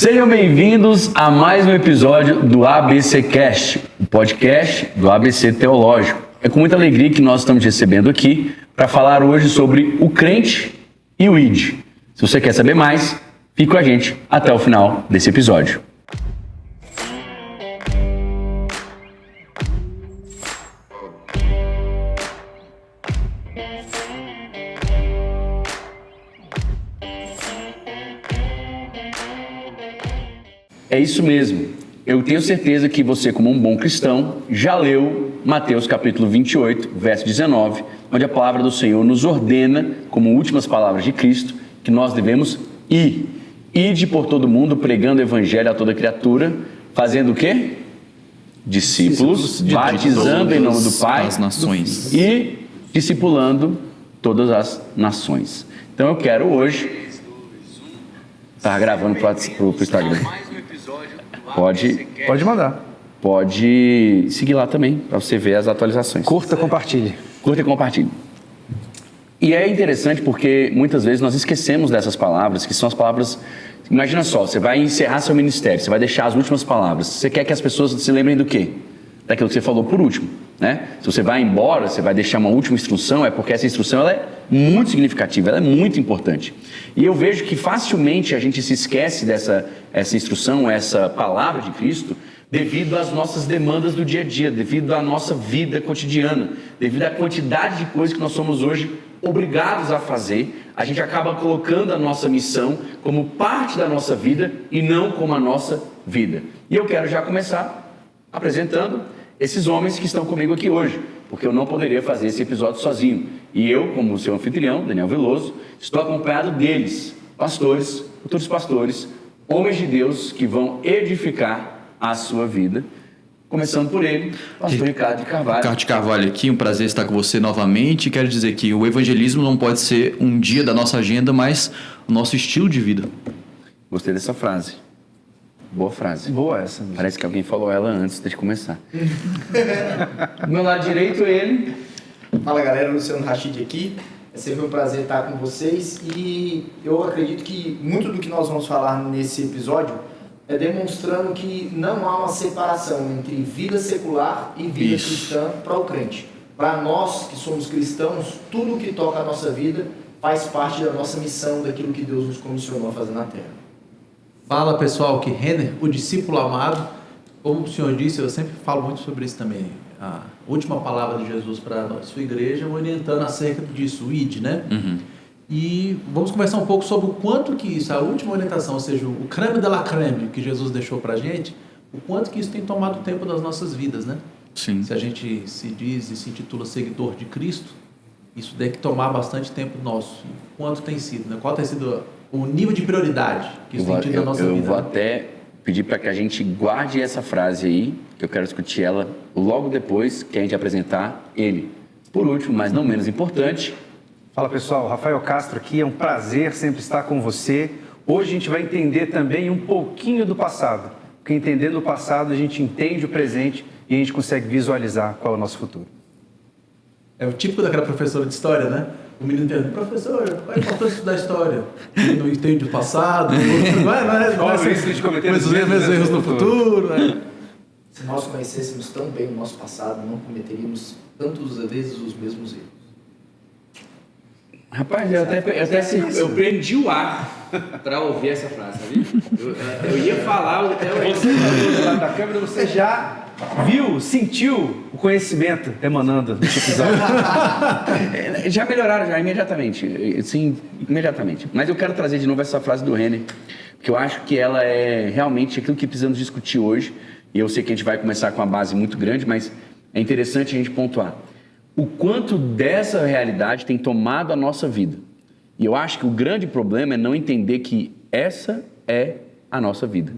Sejam bem-vindos a mais um episódio do ABC Cast, o podcast do ABC Teológico. É com muita alegria que nós estamos recebendo aqui para falar hoje sobre o crente e o ID. Se você quer saber mais, fique com a gente até o final desse episódio. É isso mesmo. Eu tenho certeza que você, como um bom cristão, já leu Mateus capítulo 28, verso 19, onde a palavra do Senhor nos ordena, como últimas palavras de Cristo, que nós devemos ir. Ide por todo mundo, pregando o evangelho a toda criatura, fazendo o quê? Discípulos, batizando em nome do Pai as nações e discipulando todas as nações. Então eu quero hoje... Tá gravando para o Instagram. Pode mandar. Pode seguir lá também, para você ver as atualizações. Curta, compartilhe. Curta e compartilhe. E é interessante porque muitas vezes nós esquecemos dessas palavras, que são as palavras... Imagina só, você vai encerrar seu ministério, você vai deixar as últimas palavras. Você quer que as pessoas se lembrem do quê? Daquilo que você falou por último, né? Se você vai embora, você vai deixar uma última instrução, é porque essa instrução ela é muito significativa, ela é muito importante. E eu vejo que facilmente a gente se esquece essa instrução, essa palavra de Cristo, devido às nossas demandas do dia a dia, devido à nossa vida cotidiana, devido à quantidade de coisas que nós somos hoje obrigados a fazer. A gente acaba colocando a nossa missão como parte da nossa vida e não como a nossa vida. E eu quero já começar apresentando esses homens que estão comigo aqui hoje, porque eu não poderia fazer esse episódio sozinho. E eu, como seu anfitrião, Daniel Veloso, estou acompanhado deles, pastores, futuros pastores, homens de Deus que vão edificar a sua vida. Começando por ele, pastor Ricardo de Carvalho. Ricardo de Carvalho aqui, um prazer estar com você novamente. Quero dizer que o evangelismo não pode ser um dia da nossa agenda, mas o nosso estilo de vida. Gostei dessa frase. Boa frase. Boa essa. Parece que alguém falou ela antes de começar. Do meu lado direito, ele. Fala galera, Luciano Rachid aqui. É sempre um prazer estar com vocês e eu acredito que muito do que nós vamos falar nesse episódio é demonstrando que não há uma separação entre vida secular e vida cristã para o crente. Para nós que somos cristãos, tudo que toca a nossa vida faz parte da nossa missão, daquilo que Deus nos comissionou a fazer na Terra. Fala pessoal, que Renner, o discípulo amado, como o senhor disse, eu sempre falo muito sobre isso também, a última palavra de Jesus para a sua igreja, orientando acerca disso, o ID, né? Uhum. E vamos conversar um pouco sobre o quanto que isso, a última orientação, ou seja, o creme de la creme que Jesus deixou para a gente, o quanto que isso tem tomado tempo das nossas vidas, né? Sim. Se a gente se diz e se intitula seguidor de Cristo, isso tem que tomar bastante tempo nosso. Quanto tem sido, né? Qual tem sido o nível de prioridade que isso tem tido na nossa vida? Eu vou até pedir para que a gente guarde essa frase aí, que eu quero discutir ela logo depois que a gente apresentar ele. Por último, mas não menos importante... Fala pessoal, Rafael Castro aqui, é um prazer sempre estar com você. Hoje a gente vai entender também um pouquinho do passado, porque entendendo o passado a gente entende o presente e a gente consegue visualizar qual é o nosso futuro. É o típico daquela professora de história, né? O menino pergunta, professor, qual é a importância da história? Ele não entende o passado, não é os mesmos erros no futuro. Né? Se nós conhecêssemos tão bem o nosso passado, não cometeríamos tantas vezes os mesmos erros. Rapaz, eu prendi o ar para ouvir essa frase, sabe? Eu ia falar até o... Você do lado da câmera, você já viu, sentiu o conhecimento emanando nesse episódio. Já melhoraram, já, imediatamente. Sim, imediatamente. Mas eu quero trazer de novo essa frase do Renner, porque eu acho que ela é realmente aquilo que precisamos discutir hoje. E eu sei que a gente vai começar com uma base muito grande, mas é interessante a gente pontuar o quanto dessa realidade tem tomado a nossa vida. E eu acho que o grande problema é não entender que essa é a nossa vida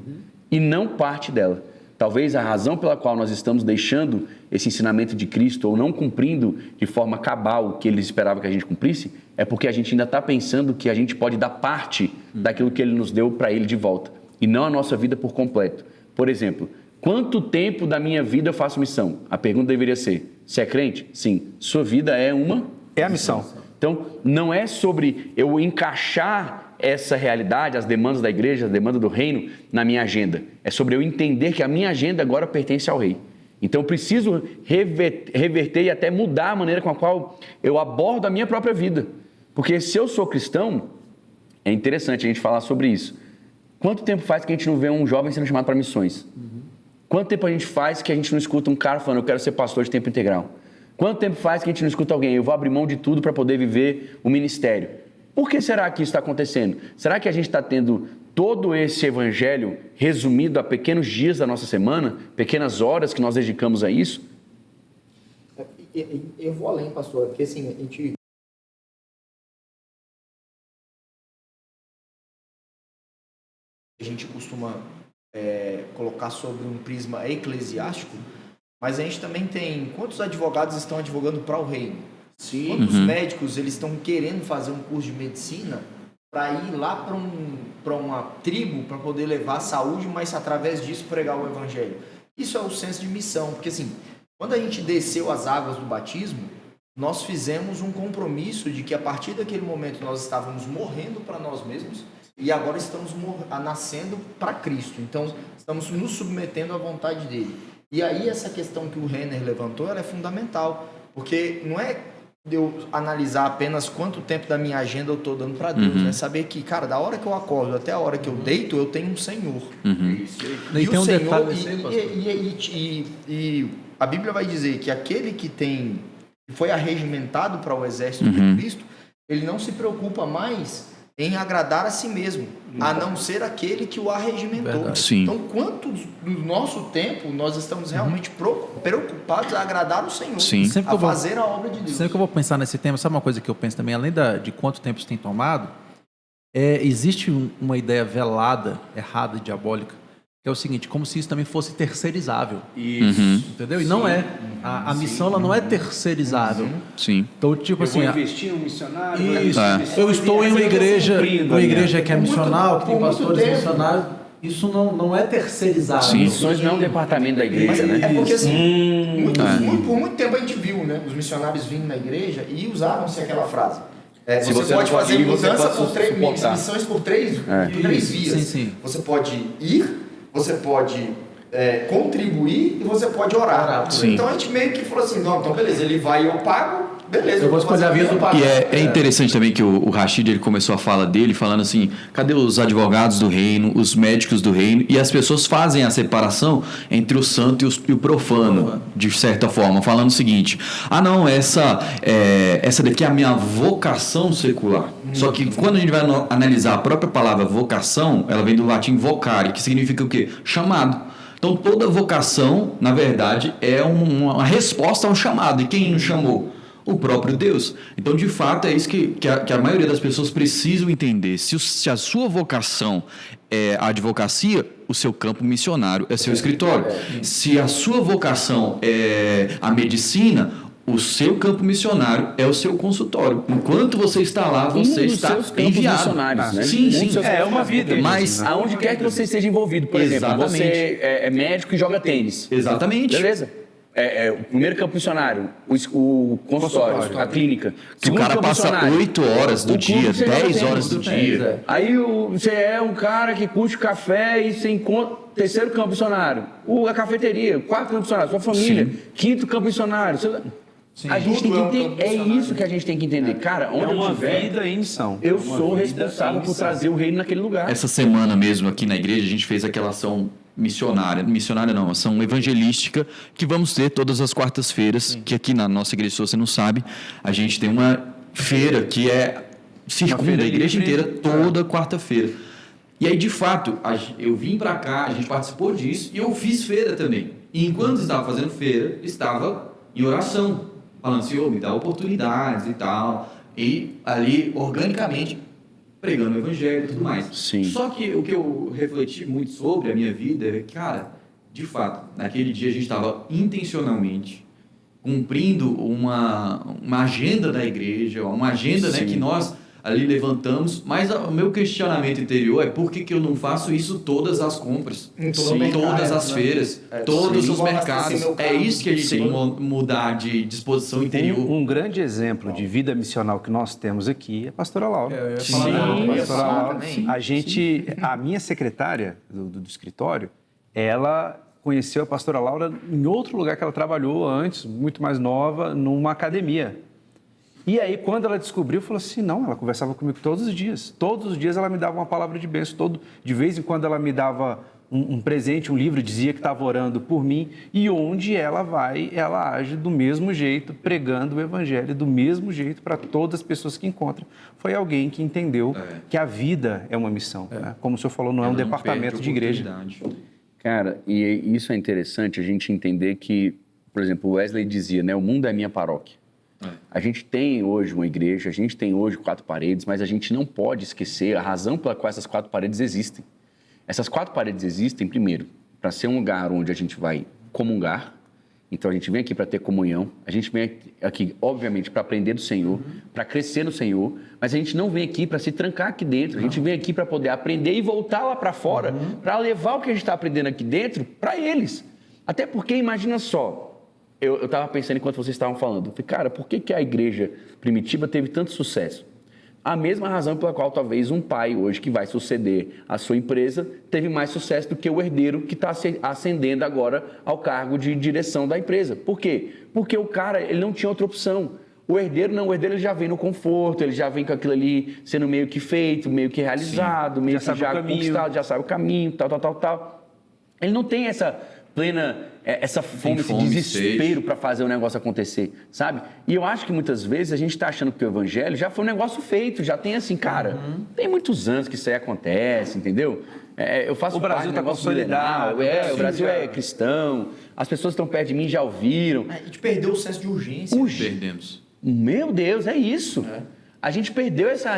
e não parte dela. Talvez a razão pela qual nós estamos deixando esse ensinamento de Cristo ou não cumprindo de forma cabal o que Ele esperava que a gente cumprisse é porque a gente ainda está pensando que a gente pode dar parte daquilo que Ele nos deu para Ele de volta e não a nossa vida por completo. Por exemplo, quanto tempo da minha vida eu faço missão? A pergunta deveria ser, você é crente? Sim. Sua vida é uma? É a missão. Então, não é sobre eu encaixar essa realidade, as demandas da igreja, a demanda do reino na minha agenda. É sobre eu entender que a minha agenda agora pertence ao rei. Então eu preciso reverter e até mudar a maneira com a qual eu abordo a minha própria vida. Porque se eu sou cristão, é interessante a gente falar sobre isso. Quanto tempo faz que a gente não vê um jovem sendo chamado para missões? Quanto tempo a gente faz que a gente não escuta um cara falando, eu quero ser pastor de tempo integral? Quanto tempo faz que a gente não escuta alguém, eu vou abrir mão de tudo para poder viver o ministério? Por que será que isso está acontecendo? Será que a gente está tendo todo esse evangelho resumido a pequenos dias da nossa semana, pequenas horas que nós dedicamos a isso? Eu vou além, pastor, porque assim, a gente costuma colocar sobre um prisma eclesiástico, mas a gente também tem quantos advogados estão advogando para o reino? Sim. Quantos médicos eles estão querendo fazer um curso de medicina para ir lá para uma tribo para poder levar a saúde, mas através disso pregar o evangelho? Isso é o senso de missão, porque assim, quando a gente desceu as águas do batismo, nós fizemos um compromisso de que a partir daquele momento nós estávamos morrendo para nós mesmos e agora estamos nascendo para Cristo. Então, estamos nos submetendo à vontade dele. E aí essa questão que o Renner levantou, ela é fundamental, porque não é de eu analisar apenas quanto tempo da minha agenda eu estou dando para Deus, né? Saber que, cara, da hora que eu acordo até a hora que eu deito, eu tenho um Senhor. E tem um Senhor, detalhe nesse, e a Bíblia vai dizer que aquele que foi arregimentado para o exército de Cristo, ele não se preocupa mais em agradar a si mesmo, a não ser aquele que o arregimentou. Então, quanto do nosso tempo nós estamos realmente preocupados a agradar o Senhor, a fazer a obra de Deus. Sempre que eu vou pensar nesse tema, sabe uma coisa que eu penso também, além de quanto tempo isso tem tomado, existe uma ideia velada, errada, diabólica, que é o seguinte, como se isso também fosse terceirizável. Isso. Entendeu? E não é. A missão ela não é terceirizável. Sim. Então, tipo Eu assim... vou investir em um missionário. Isso. Eu estou em uma igreja que é missional, que tem pastores missionários. Isso não é terceirizado. Missões não é um departamento da igreja, Mas né? é porque assim, por muito tempo a gente viu, né, os missionários vindo na igreja e usavam-se aquela frase. Você pode fazer mudança por missões por três vias. Sim. Você pode ir, você pode contribuir e você pode orar. Então a gente meio que falou assim, não, então beleza, ele vai e eu pago, beleza. Eu vou escolher a via do pago. E é interessante também que o Rashid ele começou a fala dele falando assim, cadê os advogados do reino, os médicos do reino, e as pessoas fazem a separação entre o santo e o profano, de certa forma, falando o seguinte, essa daqui é a minha vocação secular. Só que quando a gente vai analisar a própria palavra vocação, ela vem do latim vocare, que significa o quê? Chamado. Então toda vocação, na verdade, é uma resposta a um chamado. E quem nos chamou? O próprio Deus. Então, de fato, é isso que a maioria das pessoas precisam entender. Se a sua vocação é a advocacia, o seu campo missionário é seu escritório. Se a sua vocação é a medicina, o seu campo missionário é o seu consultório. Enquanto você está lá, você está enviado. Né? Sim. É uma vida. Mas aonde quer que você esteja envolvido, por exemplo, você é médico e joga tênis. Exatamente. Beleza? O primeiro campo missionário, o consultório, a clínica. Se o cara passa 8 horas do dia, 10 horas do dia. Aí você é um cara que curte café e você encontra terceiro campo missionário. A cafeteria, quarto campo missionário, sua família, quinto campo missionário. A gente tem que entender, isso que a gente tem que entender. Cara, onde eu estiver, vida em missão. Eu sou responsável por trazer o reino naquele lugar. Essa semana mesmo aqui na igreja a gente fez aquela ação missionária não, ação evangelística que vamos ter todas as quartas-feiras, que aqui na nossa igreja, se você não sabe, a gente tem uma feira que circunda a igreja inteira toda quarta-feira. E aí, de fato, eu vim para cá, a gente participou disso e eu fiz feira também. E enquanto estava fazendo feira, estava em oração, falando, Senhor, me dá oportunidades e tal, e ali, organicamente, pregando o evangelho e tudo mais. Sim. Só que o que eu refleti muito sobre a minha vida é que, cara, de fato, naquele dia a gente estava intencionalmente cumprindo uma agenda da igreja, uma agenda, né, que nós ali levantamos, mas o meu questionamento interior é por que eu não faço isso todas as compras, todas as feiras, todos os mercados. É isso que a gente tem que mudar de disposição interior. Um grande exemplo de vida missional que nós temos aqui é a pastora Laura. Eu ia falar Pastora Laura, a minha secretária do escritório, ela conheceu a pastora Laura em outro lugar que ela trabalhou antes, muito mais nova, numa academia. E aí, quando ela descobriu, falou assim, não, ela conversava comigo todos os dias. Todos os dias ela me dava uma palavra de bênção. De vez em quando ela me dava um presente, um livro, dizia que estava orando por mim. E onde ela vai, ela age do mesmo jeito, pregando o evangelho do mesmo jeito para todas as pessoas que encontra. Foi alguém que entendeu que a vida é uma missão. Né? Como o senhor falou, não é um departamento de igreja. Cara, e isso é interessante a gente entender que, por exemplo, o Wesley dizia, né, o mundo é minha paróquia. A gente tem hoje uma igreja, a gente tem hoje 4 paredes, mas a gente não pode esquecer a razão pela qual essas 4 paredes existem. Essas 4 paredes existem, primeiro, para ser um lugar onde a gente vai comungar. Então, a gente vem aqui para ter comunhão, a gente vem aqui, obviamente, para aprender do Senhor, para crescer no Senhor, mas a gente não vem aqui para se trancar aqui dentro, a gente vem aqui para poder aprender e voltar lá para fora, para levar o que a gente está aprendendo aqui dentro para eles. Até porque, imagina só, eu estava pensando enquanto vocês estavam falando, falei, cara, por que a igreja primitiva teve tanto sucesso? A mesma razão pela qual talvez um pai hoje que vai suceder a sua empresa teve mais sucesso do que o herdeiro que está ascendendo agora ao cargo de direção da empresa. Por quê? Porque o cara ele não tinha outra opção. O herdeiro não, o herdeiro ele já vem no conforto, ele já vem com aquilo ali sendo meio que feito, meio que realizado, meio que já conquistado, já sabe o caminho, tal. Ele não tem essa plena, essa fome, esse desespero para fazer o negócio acontecer, sabe? E eu acho que muitas vezes a gente está achando que o evangelho já foi um negócio feito, já tem assim, cara, tem muitos anos que isso aí acontece, entendeu? Eu faço o Brasil está consolidado, o Brasil é cristão, as pessoas que estão perto de mim já ouviram. A gente perdeu o senso de urgência. Perdemos. Meu Deus, é isso. A gente perdeu essa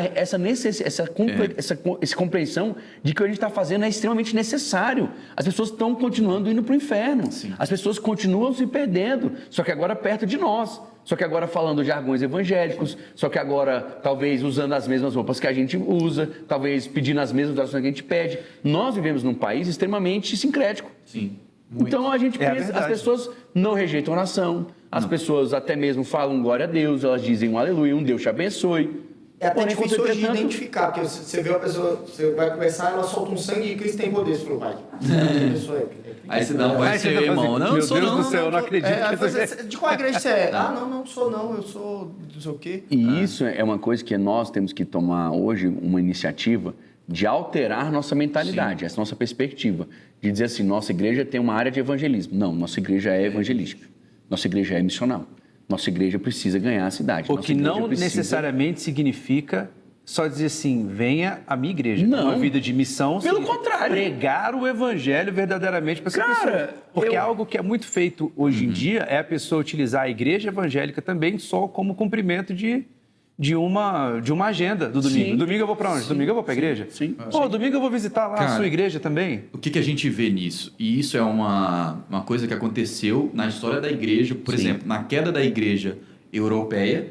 compreensão de que o que a gente está fazendo é extremamente necessário. As pessoas estão continuando indo para o inferno. Sim. As pessoas continuam se perdendo, só que agora perto de nós. Só que agora falando jargões evangélicos, só que agora talvez usando as mesmas roupas que a gente usa, talvez pedindo as mesmas orações que a gente pede. Nós vivemos num país extremamente sincrético. Sim. Muito. Então a gente pensa, as pessoas não rejeitam oração, as pessoas até mesmo falam glória a Deus, elas dizem um aleluia, um Deus te abençoe. É até difícil hoje de identificar, porque você vê uma pessoa, você vai conversar, ela solta um sangue e Cristo tem poder. Você falou, pai, que pessoa é? Aí você dá um vai ser, irmão. Não, meu Deus do céu, eu não acredito. De qual igreja você é? Não sou não, eu sou não sei o quê. E isso é uma coisa que nós temos que tomar hoje, uma iniciativa de alterar nossa mentalidade, essa nossa perspectiva, de dizer assim, nossa igreja tem uma área de evangelismo. Não, nossa igreja é evangelística, nossa igreja é missional, nossa igreja precisa ganhar a cidade. O que não necessariamente significa só dizer assim, venha a minha igreja. Não. Uma vida de missão. Pelo contrário. Pregar o evangelho verdadeiramente para essa pessoa. Porque algo que é muito feito hoje em dia é a pessoa utilizar a igreja evangélica também só como cumprimento de uma agenda do domingo. Sim. Domingo eu vou para onde? Domingo eu vou para a igreja? Sim. Domingo eu vou visitar lá a sua igreja também? O que a gente vê nisso? E isso é uma coisa que aconteceu na história da igreja, por exemplo, na queda da igreja europeia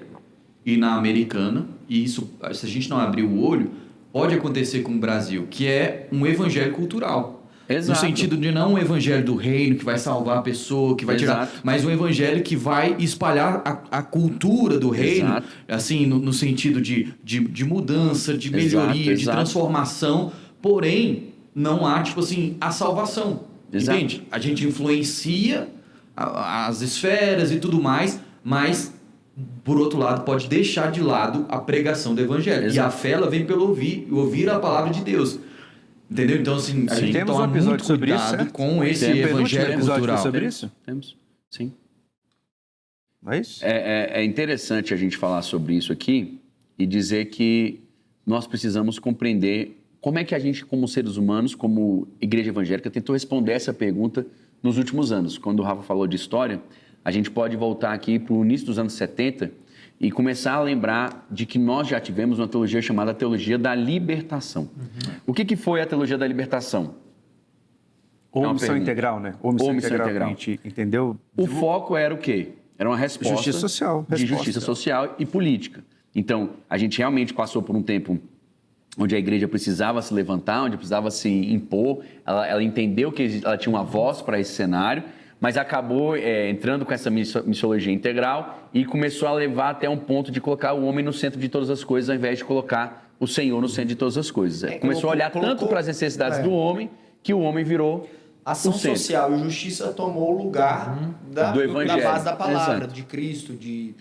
e na americana, e isso, se a gente não abrir o olho, pode acontecer com o Brasil, que é um evangelho cultural. Exato. No sentido de não um evangelho do reino que vai salvar a pessoa, que vai tirar, mas um evangelho que vai espalhar a cultura do reino, assim, no sentido de mudança, de melhoria, de transformação, porém, não há, tipo assim, a salvação. Entende? A gente influencia as esferas e tudo mais, mas, por outro lado, pode deixar de lado a pregação do evangelho. E a fé, ela vem pelo ouvir a palavra de Deus. Entendeu? Então, assim, a gente temos toma um episódio muito sobre cuidado isso, com esse evangelho cultural. Sobre isso? Temos, sim. Não é isso? É interessante a gente falar sobre isso aqui e dizer que nós precisamos compreender como é que a gente, como seres humanos, como igreja evangélica, tentou responder essa pergunta nos últimos anos. Quando o Rafa falou de história, a gente pode voltar aqui para o início dos anos 70 e começar a lembrar de que nós já tivemos uma teologia chamada teologia da libertação. O que foi a teologia da libertação? Ou missão integral, né? Ou missão integral. A gente entendeu? O foco era o quê? Era uma resposta justiça social. de justiça social e política. Então, a gente realmente passou por um tempo onde a igreja precisava se levantar, onde precisava se impor, ela entendeu que ela tinha uma voz para esse cenário, mas acabou entrando com essa missiologia integral e começou a levar até um ponto de colocar o homem no centro de todas as coisas, ao invés de colocar o Senhor no centro de todas as coisas. Começou a olhar tanto para as necessidades do homem, que o homem virou ação social e justiça tomou o lugar da base da palavra, Exato. de Cristo, de...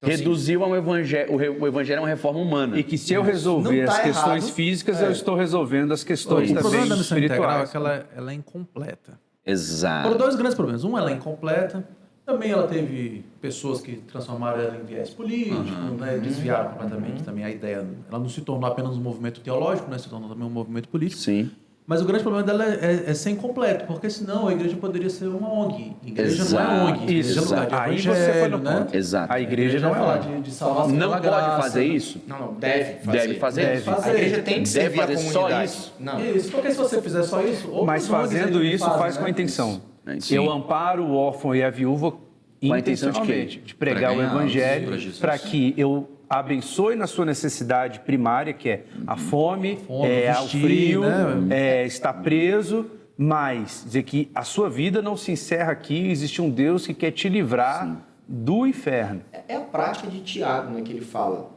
Então, reduziu ao evangelho. O evangelho é uma reforma humana. E que se eu resolver Não tá as questões errado. físicas, eu estou resolvendo as questões O também problema da missão integral é espirituais. que ela é incompleta. Exato. Por dois grandes problemas. Um, ela é incompleta. Também ela teve pessoas que transformaram ela em viés político, né, desviaram completamente também a ideia. Ela não se tornou apenas um movimento teológico, né, se tornou também um movimento político. Sim. Mas o grande problema dela é ser incompleto, porque senão a igreja poderia ser uma ONG. A igreja não é ONG. A igreja é lugar de Aí evangelho, você foi no né? ponto. Exato. A igreja não é falar ONG. de salvação Não pela pode graça, fazer né? isso? Não, deve fazer. Deve fazer. Deve. A igreja tem que Deve servir a fazer só comunidade. isso? Não. Isso, porque se você fizer só isso... Mas outros ONGs fazendo aí isso, fazem, faz com né? a intenção. Sim. Eu amparo o órfão e a viúva Com a intenção de quê? intencionalmente, de pregar o Pra ganhá-los pra evangelho, Jesus. para que eu abençoe na sua necessidade primária, que é a fome, o vestir, frio, né? estar preso, mas dizer que a sua vida não se encerra aqui, existe um Deus que quer te livrar do inferno. É a prática de Tiago, né, que ele fala.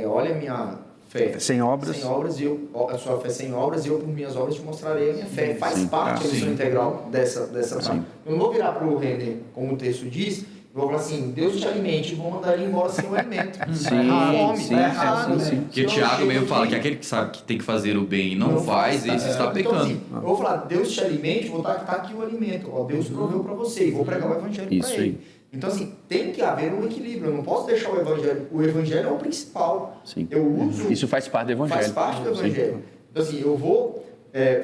Olha a minha fé. Sem obras. Sem obras, a sua fé sem obras, e eu por minhas obras te mostrarei a minha fé. Faz parte da missão Sim. integral dessa parte. Eu não vou virar para o Renner, como o texto diz, e vou falar assim, Deus te alimente, e vou mandar ele embora sem o alimento. Sim, Fome, sim, tá errado, sim, sim. né? Porque o Tiago mesmo fala que aquele que sabe que tem que fazer o bem e não faz, esse está Então, pecando. assim, eu vou falar, Deus te alimente, vou dar aqui o alimento. Ó, Deus proveu para você, e vou pregar o evangelho para Isso ele. aí. Então, assim, tem que haver um equilíbrio. Eu não posso deixar o evangelho. O evangelho é o principal. Sim. Eu uso. Isso faz parte do evangelho. Faz parte do Sim. evangelho. Então, assim, eu vou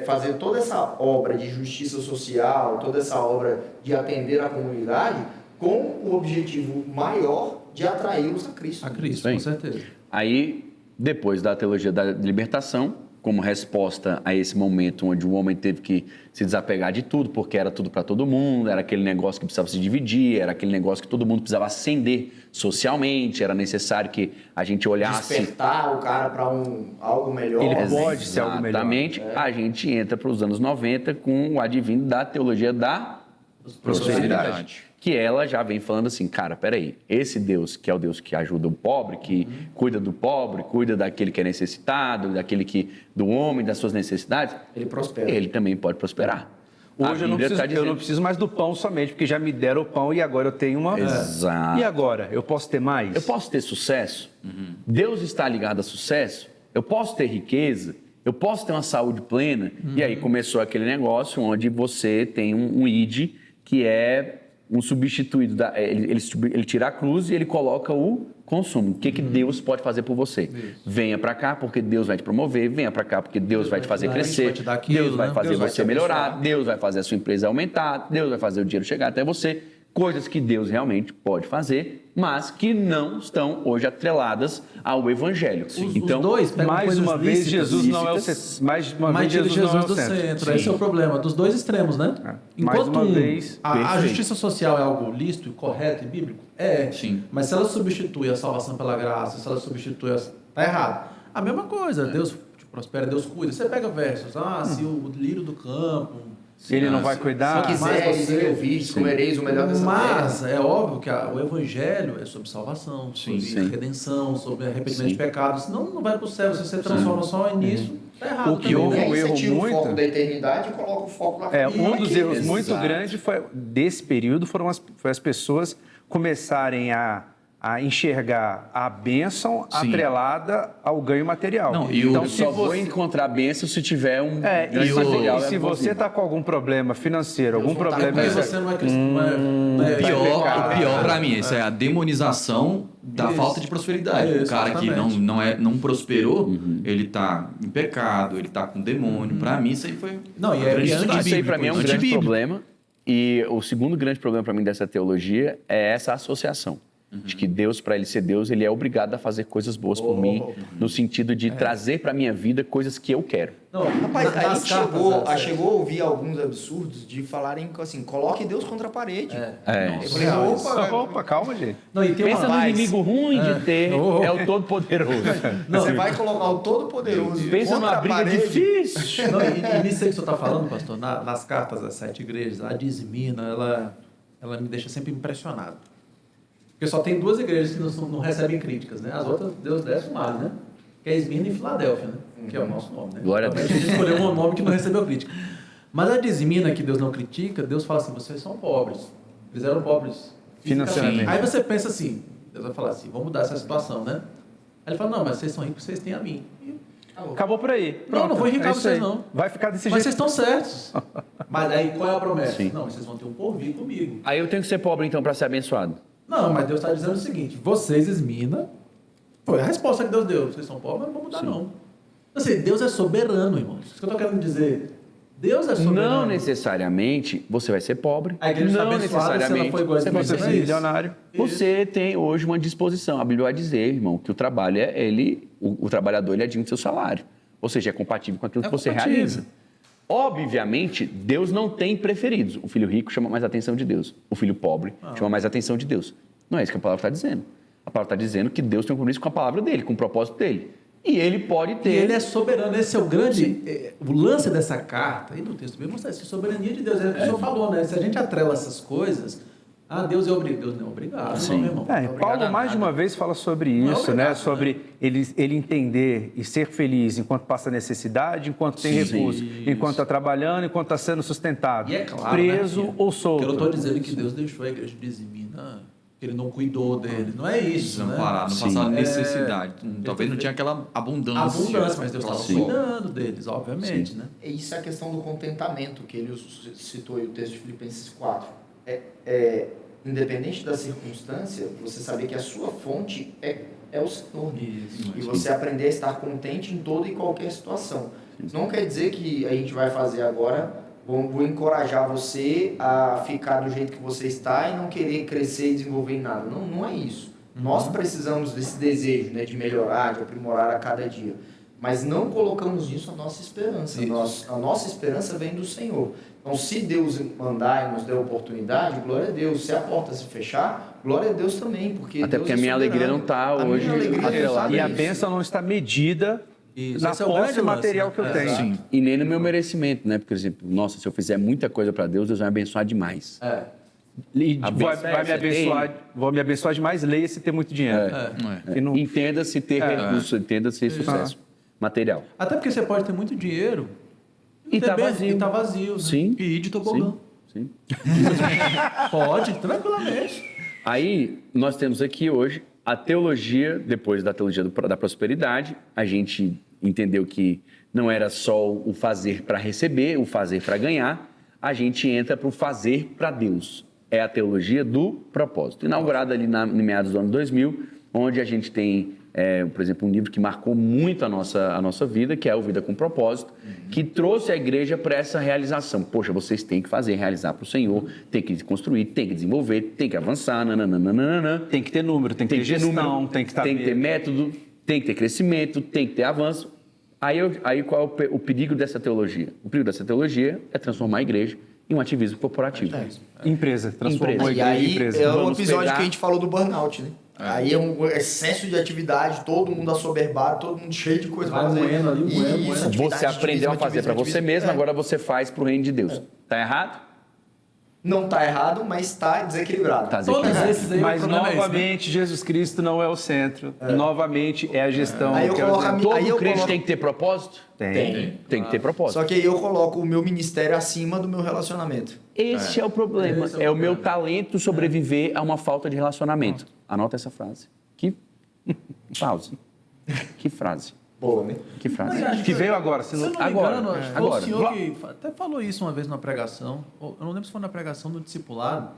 fazer toda essa obra de justiça social, toda essa obra de atender a comunidade, com o objetivo maior de atraí-los a Cristo. A Cristo, Bem. com certeza. Aí, depois da teologia da libertação, como resposta a esse momento onde o homem teve que se desapegar de tudo, porque era tudo para todo mundo, era aquele negócio que precisava se dividir, era aquele negócio que todo mundo precisava ascender socialmente, era necessário que a gente olhasse... Despertar o cara para algo melhor. Ele pode ser algo melhor. Exatamente. A gente entra para os anos 90 com o advindo da teologia da prosperidade. Que ela já vem falando assim, cara, peraí, esse Deus que é o Deus que ajuda o pobre, que cuida do pobre, cuida daquele que é necessitado, do homem, das suas necessidades, Ele prospera. ele também pode prosperar. A Hoje eu não, Bíblia preciso, tá eu dizendo- não preciso mais do pão somente, porque já me deram o pão e agora eu tenho uma... Exato. E agora? Eu posso ter mais? Eu posso ter sucesso? Deus está ligado a sucesso? Eu posso ter riqueza? Eu posso ter uma saúde plena? E aí começou aquele negócio onde você tem um id que é um substituído. Ele tira a cruz e ele coloca o consumo. O que Deus pode fazer por você? Venha para cá porque Deus vai te promover. Venha para cá porque Deus vai te fazer te dar isso, crescer. vai te dar aquilo, Deus vai né? fazer Deus vai você te melhorar. abençoar. Deus vai fazer a sua empresa aumentar. Deus vai fazer o dinheiro chegar até você. Coisas que Deus realmente pode fazer, mas que não estão hoje atreladas ao Evangelho. Os dois pegam Mais coisas uma vez, lícitas, Jesus não é o lícitas, centro. Mais uma Mas vez, tira Jesus não é o do centro. Esse é o problema, dos dois extremos, né? Mais uma vez, a perfeito. justiça social é algo lícito e correto e bíblico? É. Sim. Mas se ela substitui a salvação pela graça, se ela substitui... Tá errado. A mesma coisa, Deus te prospera, Deus cuida. Você pega versos, se o lírio do campo... Ele não vai cuidar. Se quiseres você- e ouvirdes, comereis o melhor dessa Mas terra. é óbvio que o evangelho é sobre salvação, sobre sim. redenção, sobre arrependimento Sim. de pecados. Senão não vai para o céu. Se você transforma só nisso, tá errado. O que também, houve né? um E aí erro você tira muito- o foco da eternidade e coloca o foco na Um dos erros Exato. muito grandes desse período foi as pessoas começarem a enxergar a bênção Sim. atrelada ao ganho material. Não, e então, Eu se só vou você... encontrar bênção se tiver um grande e material. se você está com algum problema financeiro, algum Deus não tá problema... Porque você não é cristão. não é O pior, pecado. o pior pra mim, isso é a demonização da Isso. falta de prosperidade. Isso, O cara que exatamente. não prosperou, ele tá em pecado, ele tá com demônio. Pra mim, isso aí foi. Não, e uma é grande anti- estudar Isso aí para mim é um bíblico, grande antibíblico. problema. E o segundo grande problema para mim dessa teologia é essa associação. De que Deus, para ele ser Deus, ele é obrigado a fazer coisas boas por mim, no sentido de trazer para minha vida coisas que eu quero. Não, Rapaz, a nas gente cartas, chegou a ouvir alguns absurdos de falarem assim, coloque Deus contra a parede. Eu falei, Real, Opa, calma, gente. Não, e tem Pensa uma... no inimigo ruim de ter, é o Todo-Poderoso. Você vai colocar o Todo-Poderoso Pensa contra numa a briga parede. difícil. Não, e nisso aí que você está falando, pastor, nas cartas das 7 igrejas, a dizimina, ela me deixa sempre impressionado. Porque só tem 2 igrejas que não recebem críticas, né? As outras, Deus desce o mar, né? Que é Esmirna e Filadélfia, né? Que é o nosso nome, né? Glória a Deus. A gente escolheu um nome que não recebeu crítica. Mas a dizimina, que Deus não critica, Deus fala assim, vocês são pobres. Eles eram pobres Financeiramente. Aí você pensa assim, Deus vai falar assim, vamos mudar essa situação, né? Aí ele fala, não, mas vocês são ricos, vocês têm a mim. E Acabou por aí. Não, não vou irritar isso vocês, aí. não. Vai ficar desse mas jeito. vocês estão certos. Mas aí qual é a promessa? Sim. Não, vocês vão ter um porvir comigo. Aí eu tenho que ser pobre então para ser abençoado. Não, mas Deus está dizendo o seguinte: vocês, Esmina, foi a resposta que Deus deu. Vocês são pobres, mas não vão mudar, não. Assim, Deus é soberano, irmãos. Isso que eu estou querendo dizer. Deus é soberano. Não necessariamente você vai ser pobre. A igreja está Não abençoada se ela necessariamente for igual a você vai ser igreja, não é isso? milionário. Você tem hoje uma disposição. A Bíblia vai dizer, irmão, que o trabalho o trabalhador ele é digno do seu salário. Ou seja, é compatível com aquilo que você compatível. realiza. Obviamente, Deus não tem preferidos. O filho rico chama mais a atenção de Deus. O filho pobre chama mais a atenção de Deus. Não é isso que a palavra está dizendo. A palavra está dizendo que Deus tem um compromisso com a palavra dele, com o propósito dele. E ele pode ter... E ele é soberano. Esse é o grande... o lance dessa carta, aí no texto bíblico, mostra essa soberania de Deus. É o que o senhor falou, né? Se a gente atrela essas coisas... Deus é obrigado. Deus não é obrigado, Sim. não, meu irmão. Não é obrigado Paulo a mais de nada. uma vez fala sobre Não é isso, obrigado, né? Sobre ele entender e ser feliz enquanto passa necessidade, enquanto tem recursos, enquanto está trabalhando, enquanto está sendo sustentado, E é claro, preso né, ou solto. Eu não estou dizendo que Deus deixou a igreja de Zimina, que ele não cuidou deles. Não é isso, né? Desamparar, não Sim. passar necessidade. Talvez não tinha aquela abundância. Abundância, mas Deus estava Sim. cuidando deles, obviamente, né? E isso é a questão do contentamento, que ele citou aí o texto de Filipenses 4. Independente da circunstância, você saber que a sua fonte é o Senhor. Isso. E você aprender a estar contente em toda e qualquer situação. Não quer dizer que a gente vai fazer agora, vou encorajar você a ficar do jeito que você está e não querer crescer e desenvolver em nada. Não, não é isso. Nós precisamos desse desejo, né, de melhorar, de aprimorar a cada dia. Mas não colocamos nisso a nossa esperança. A nossa esperança vem do Senhor. Então, se Deus mandar e nos der a oportunidade, glória a Deus. Se a porta se fechar, glória a Deus também. Porque Até Deus porque é a minha soberano. alegria não está A minha hoje alegria atrelada E a a isso. bênção não está medida Isso, na esse é o grande posse lance, material né? que eu tenho. Sim. E nem no meu merecimento, né? Por exemplo, nossa, se eu fizer muita coisa para Deus, Deus vai me abençoar demais. E A vai bênção é me essa, abençoar, vou me abençoar demais, leia-se ter muito dinheiro. E não- Entenda-se ter recurso, entenda-se sucesso material. Até porque você pode ter muito dinheiro E tá vazio. E tá vazio, né? Sim. E ir de tobogã. Sim. Pode, tranquilamente. Aí, nós temos aqui hoje a teologia, depois da teologia da prosperidade, a gente entendeu que não era só o fazer para receber, o fazer para ganhar, a gente entra para o fazer para Deus. É a teologia do propósito. Inaugurada ali em meados do ano 2000, onde a gente tem, por exemplo, um livro que marcou muito a nossa vida, que é o Vida com Propósito, que trouxe a igreja para essa realização. Poxa, vocês têm que fazer, realizar para o Senhor, tem que construir, tem que desenvolver, tem que avançar, nananana. Tem que ter número, tem que ter gestão, tem que estar tem que ter método, tem que ter crescimento, tem que ter avanço. Aí qual é o perigo dessa teologia? O perigo dessa teologia é transformar a igreja em um ativismo corporativo. empresa, transformou Empresa. a E igreja em aí empresa. é o Vamos episódio pegar- que a gente falou do burnout, né? Aí é um excesso de atividade, todo mundo assoberbado, todo mundo cheio de coisa Vai pra fazer. moendo ali, E moendo, isso, moendo. atividade, Você aprendeu a fazer para você mesmo, agora você faz para o reino de Deus. Tá errado? Não tá errado, mas tá desequilibrado. Tá Todos desequilibrado. esses aí, o Mas problema é esse, né? novamente, Jesus Cristo não é o centro. Novamente, é a gestão. Aí eu que é o coloco a exemplo. minha- Todo Aí eu crente coloco- tem que ter propósito? Tem. Tem que ter propósito. Só que aí eu coloco o meu ministério acima do meu relacionamento. Esse é o problema. Esse É o meu talento sobreviver a uma falta de relacionamento. Anota essa frase. Que pause. Que frase. Boa, né? Que frase. Mas acho Que veio agora, se Se não- eu não me agora, engano, acho que agora. foi o senhor que até falou isso uma vez numa pregação. Eu não lembro se foi na pregação do discipulado.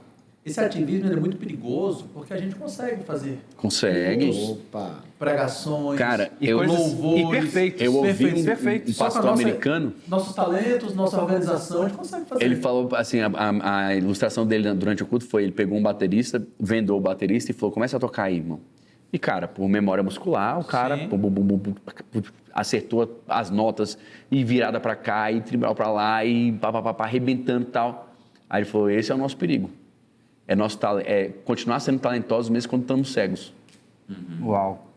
esse ativismo ele é muito perigoso porque a gente consegue fazer Consegue. Opa. pregações, Cara, E eu coisas louvores. e perfeitos. Eu ouvi perfeitos. um Só com a pastor nossa- americano. Nossos talentos, nossa organização, a gente consegue fazer. Ele falou assim, a ilustração dele durante o culto foi, ele pegou um baterista, vendou o baterista e falou, começa a tocar aí, irmão. E, cara, por memória muscular, o cara Sim. bum, bum, bum, bum, acertou as notas e virada pra cá e tribal pra lá e pá, arrebentando e tal. Aí ele falou, esse é o nosso perigo. É continuar sendo talentosos mesmo quando estamos cegos. Uau.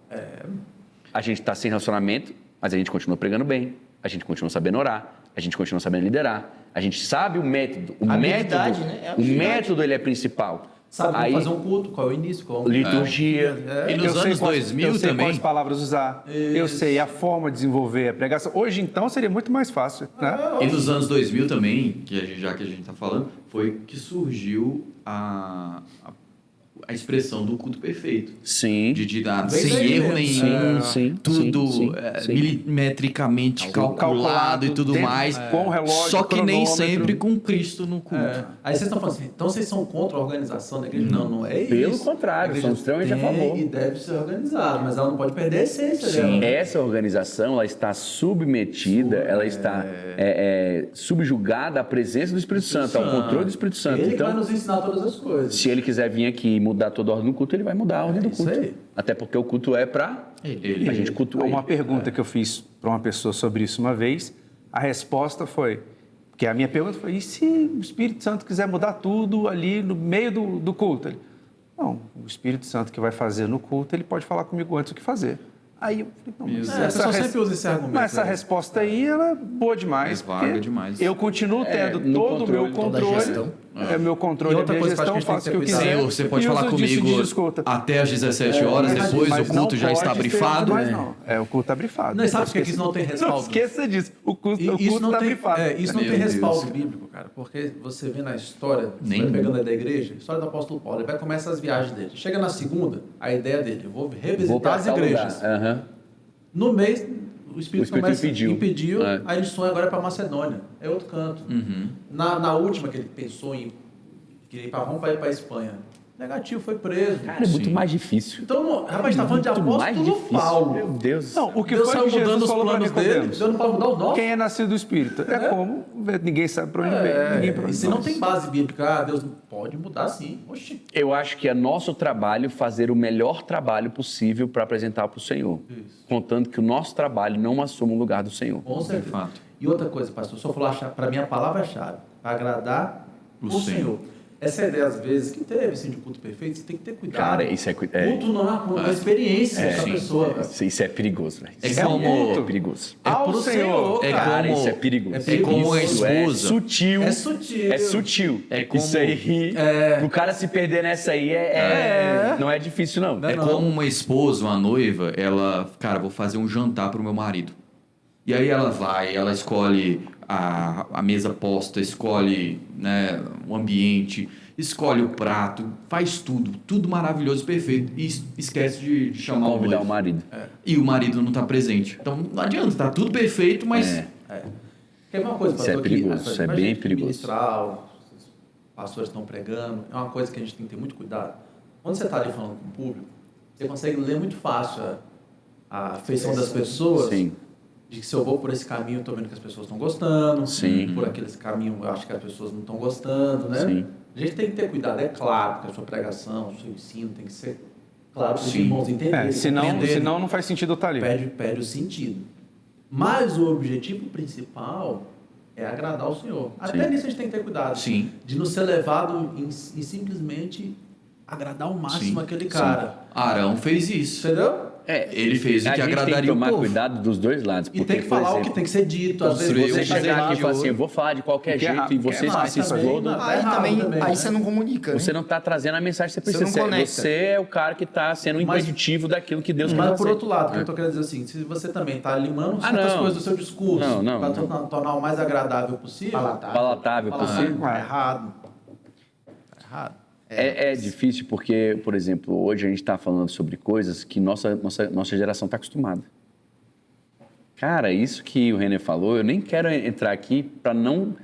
A gente está sem relacionamento, mas a gente continua pregando bem, a gente continua sabendo orar, a gente continua sabendo liderar, a gente sabe o método. Habilidade, né? É O habilidade. método ele é principal. Sabe Aí, fazer um culto, qual é o início, qual é o liturgia. E nos Eu sei anos quais- 2000 eu sei também. quais palavras usar. Eu sei a forma de desenvolver a pregação. Hoje, então, seria muito mais fácil. Né? E nos anos 2000 também, já que a gente está falando, foi que surgiu a expressão do culto perfeito. Sim. Sem daí erro mesmo. nenhum, Sim, tudo sim, sim. milimetricamente calculado e tudo dentro, mais. com o relógio, Só que nem cronômetro. sempre com Cristo no culto. Aí vocês estão falando assim, então vocês são contra a organização da igreja? Não, não é isso. Pelo contrário, A igreja somos extremamente a tem favor. E deve ser organizada, mas ela não pode perder a essência dela. Essa organização ela está submetida, ela está subjugada à presença do Espírito Santo, ao controle do Espírito Santo. Ele que vai Então, nos ensinar todas as coisas. se ele quiser vir aqui e mudar toda a ordem do culto, ele vai mudar a ordem do isso culto. aí. Até porque o culto é para Ele. a gente cultua Uma ele. pergunta que eu fiz para uma pessoa sobre isso uma vez, a resposta foi, porque a minha pergunta foi, e se o Espírito Santo quiser mudar tudo ali no meio do culto? Ele, não, o Espírito Santo que vai fazer no culto, ele pode falar comigo antes o que fazer. Aí eu falei, não, mas A pessoa sempre usa esse argumento. mas essa né? resposta aí, ela é boa demais. É vaga porque demais. Eu continuo tendo no todo o meu controle, toda a controle, gestão. meu controle, E a outra minha coisa que eu gestão, acho que a faço o gente que eu tem que quiser. Senhor, você pode e falar uso disso de comigo desculpa. até às 17 horas, depois Mas o culto não já está pode ser brifado. mais não. O culto está brifado. Não, e sabe por que isso não tem respaldo? Não esqueça disso. O culto E isso não está tem, brifado. isso não Meu tem Deus. respaldo bíblico, cara, porque você vê na história, você Nem vai pegando a da igreja, a história do apóstolo Paulo, ele vai começar as viagens dele. Chega na segunda, a ideia dele, eu vou Vou revisitar para as tal igrejas. lugar. Aham. No mês, o Espírito começa, impediu. É. aí ele sonha agora para Macedônia, é outro canto. Na última que ele pensou em querer ir para Roma, para ir para a Espanha, negativo, foi preso. Cara, é muito mais difícil. Então, rapaz, está falando de Muito mais apóstolo difícil. Paulo. Meu Deus. Não, o que Deus foi saiu que mudando Jesus os falou para planos dele, Nicodemos? Deus não pode mudar o nosso. Quem é nascido do Espírito? É como ninguém sabe para onde vem. Ninguém para E onde se não vai. tem base bíblica, Deus pode mudar sim. Oxi. Eu acho que é nosso trabalho fazer o melhor trabalho possível para apresentar para o Senhor. Contando que o nosso trabalho não assuma o lugar do Senhor. Com certeza. fato. E outra coisa, pastor, só falou para mim a palavra-chave, agradar O o Senhor. Senhor. Essa ideia, às vezes, que teve assim, de culto perfeito, você tem que ter cuidado. Cara, isso é... Culto não é uma experiência da sim. pessoa. Cara. Isso é perigoso, velho. É Isso como- perigoso. É Ao pro Senhor. É Cara, como- isso é perigoso. é como a Isso é esposa. sutil. É sutil. É sutil. É como- Isso aí, pro cara se perder nessa aí, não é difícil, não. Não É não. como uma esposa, uma noiva, ela, cara, vou fazer um jantar pro meu marido. E aí ela vai, ela escolhe a mesa posta, escolhe, né, o ambiente, escolhe o prato, faz tudo maravilhoso, perfeito. E esquece de chamar o Convidar noivo. o marido. E o marido não tá presente. Então não adianta, tá tudo perfeito, mas Quer ver uma coisa, Isso pastor, é perigoso, que, isso é pra bem gente perigoso. ministrar, os pastores estão pregando, é uma coisa que a gente tem que ter muito cuidado. Quando você está ali falando com o público, você consegue ler muito fácil a afeição das pessoas. Sim. De que se eu vou por esse caminho, eu estou vendo que as pessoas estão gostando. Sim. Por aquele caminho, eu acho que as pessoas não estão gostando, né? Sim. A gente tem que ter cuidado. É claro que a sua pregação, o seu ensino tem que ser claro para os Sim. irmãos entenderem. Senão não faz sentido eu estar ali. Perde o sentido. Mas o objetivo principal é agradar o Senhor. Até Sim. nisso a gente tem que ter cuidado. Sim. De não ser levado em simplesmente agradar ao máximo Sim. aquele cara. Arão fez isso. Entendeu? Ele fez o a que gente tem que agradaria o tomar povo. cuidado dos dois lados. E Porque, tem que por falar o exemplo, que tem que ser dito. Às construir vezes você um você chegar aqui e falar de assim, eu vou falar de qualquer Porque é jeito e rápido, vocês porque é que se rápido explodam. também, Aí errado também, também, aí né? você não comunica, né? Você não está trazendo a mensagem que você Você precisa. não conecta. Você é o cara que está sendo o Mas- impeditivo daquilo que Deus quer Mas por fazer. outro lado, o que eu tô querendo dizer assim, se você também está limando Ah, certas não. coisas do seu discurso Não, para não. tornar o mais agradável possível, Palatável possível. tá errado. Tá errado. É difícil porque, por exemplo, hoje a gente está falando sobre coisas que nossa geração está acostumada. Cara, isso que o René falou, eu nem quero entrar aqui para não